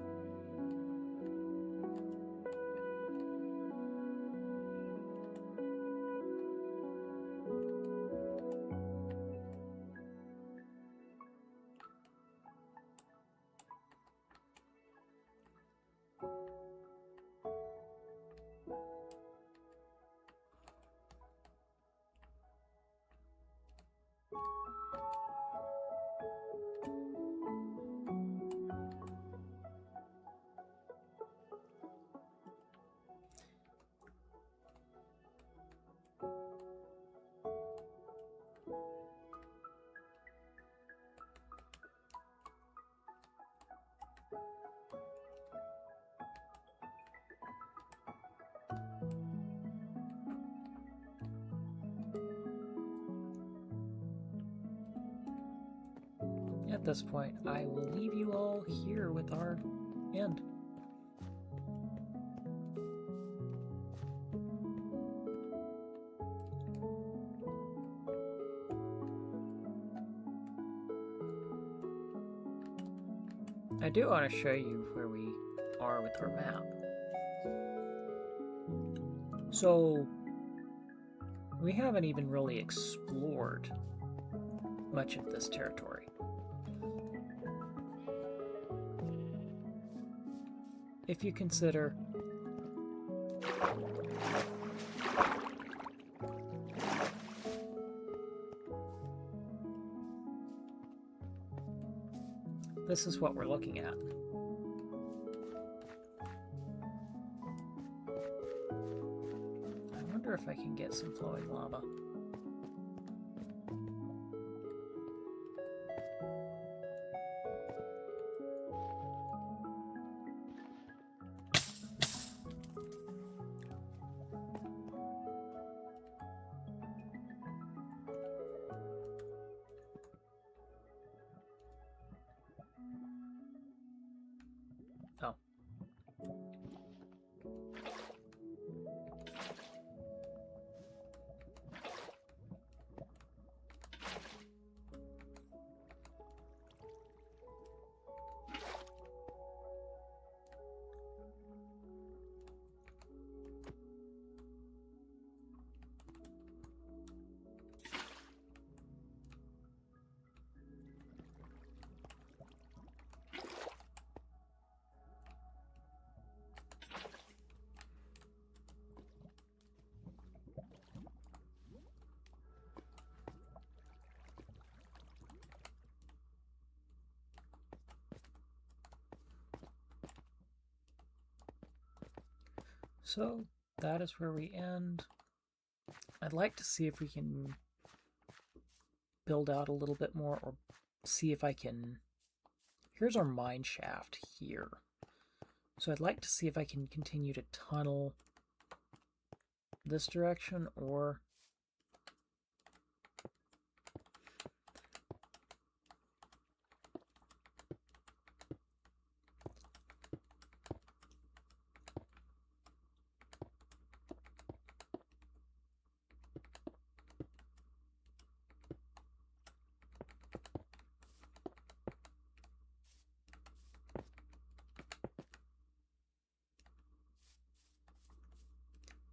At this point, I will leave you all here with our end. I do want to show you where we are with our map. So, we haven't even really explored much of this territory. If you consider this is what we're looking at. I wonder if I can get some flowing lava. Oh. So that is where we end. I'd like to see if we can build out a little bit more or see if I can... Here's our mine shaft here. So I'd like to see if I can continue to tunnel this direction or...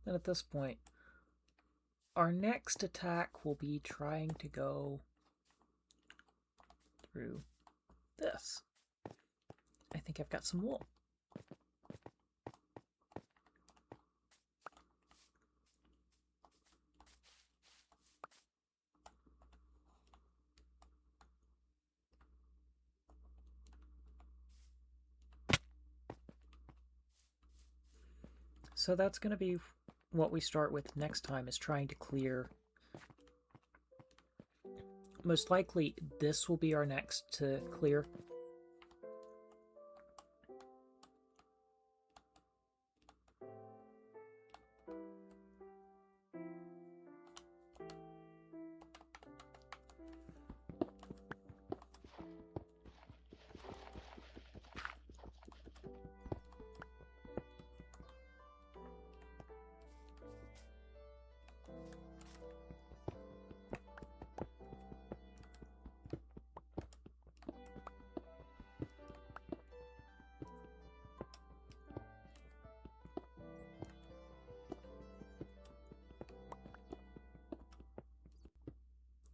Then at this point, our next attack will be trying to go through this. I think I've got some wool. So that's going to be what we start with next time, is trying to clear. Most likely this will be our next to clear.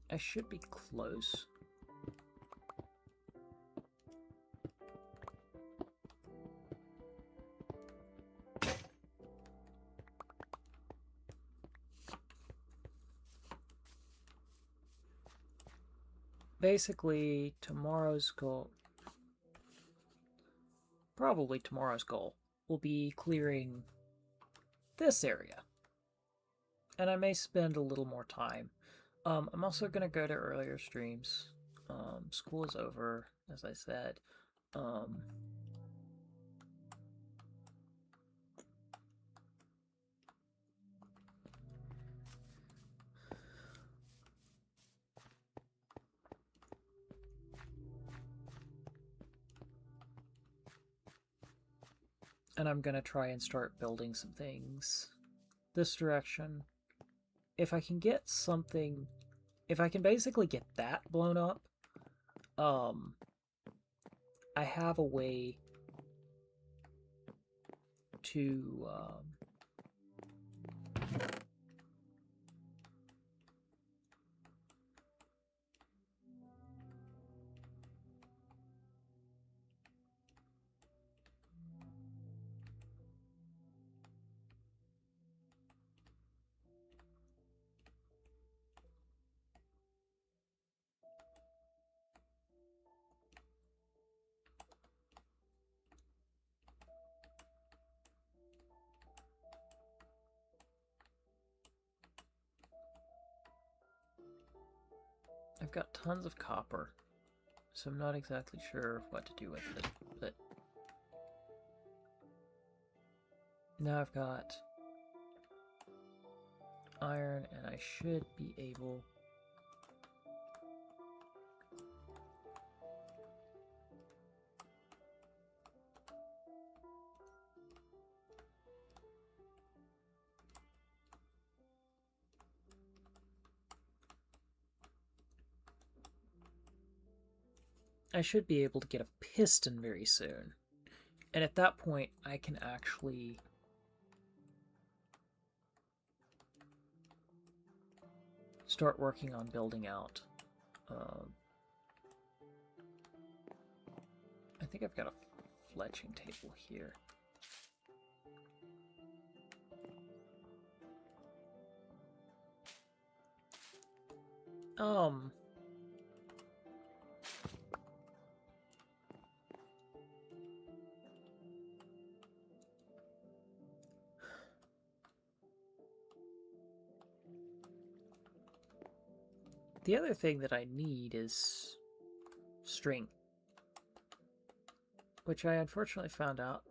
I should be close. Basically, tomorrow's goal, probably tomorrow's goal, will be clearing this area. And I may spend a little more time. I'm also going to go to earlier streams. School is over, as I said. And I'm going to try and start building some things this direction. If I can get something, if I can basically get that blown up, I have a way to I've got tons of copper, so I'm not exactly sure what to do with it, but now I've got iron, and I should be able to get a piston very soon. And at that point, I can actually start working on building out. I think I've got a fletching table here. The other thing that I need is string, which I unfortunately found out.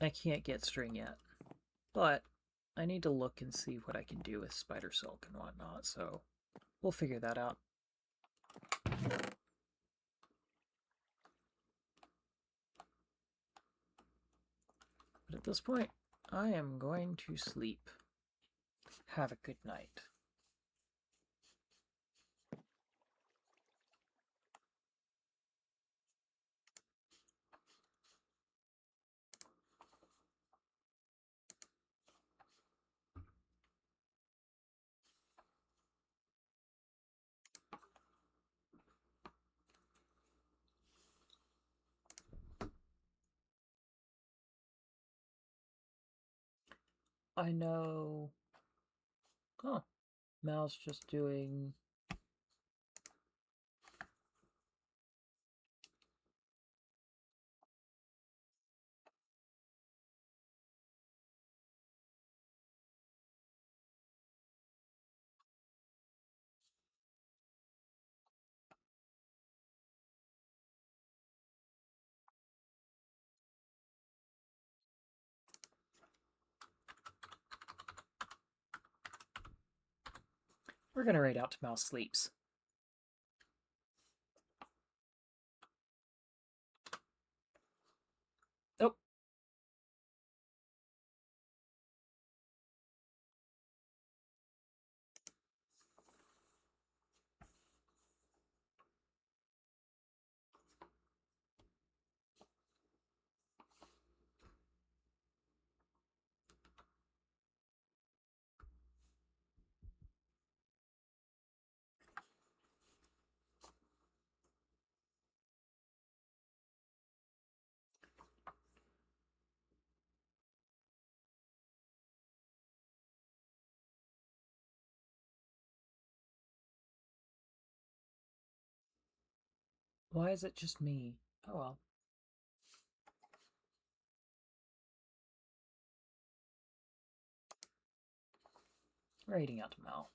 I can't get string yet, but I need to look and see what I can do with spider silk and whatnot, so we'll figure that out. But at this point, I am going to sleep. Have a good night. I know. Huh. Mal's just doing. We're gonna raid out to Mal sleeps. Oh. Why is it just me? Oh well. Raiding out to Mal.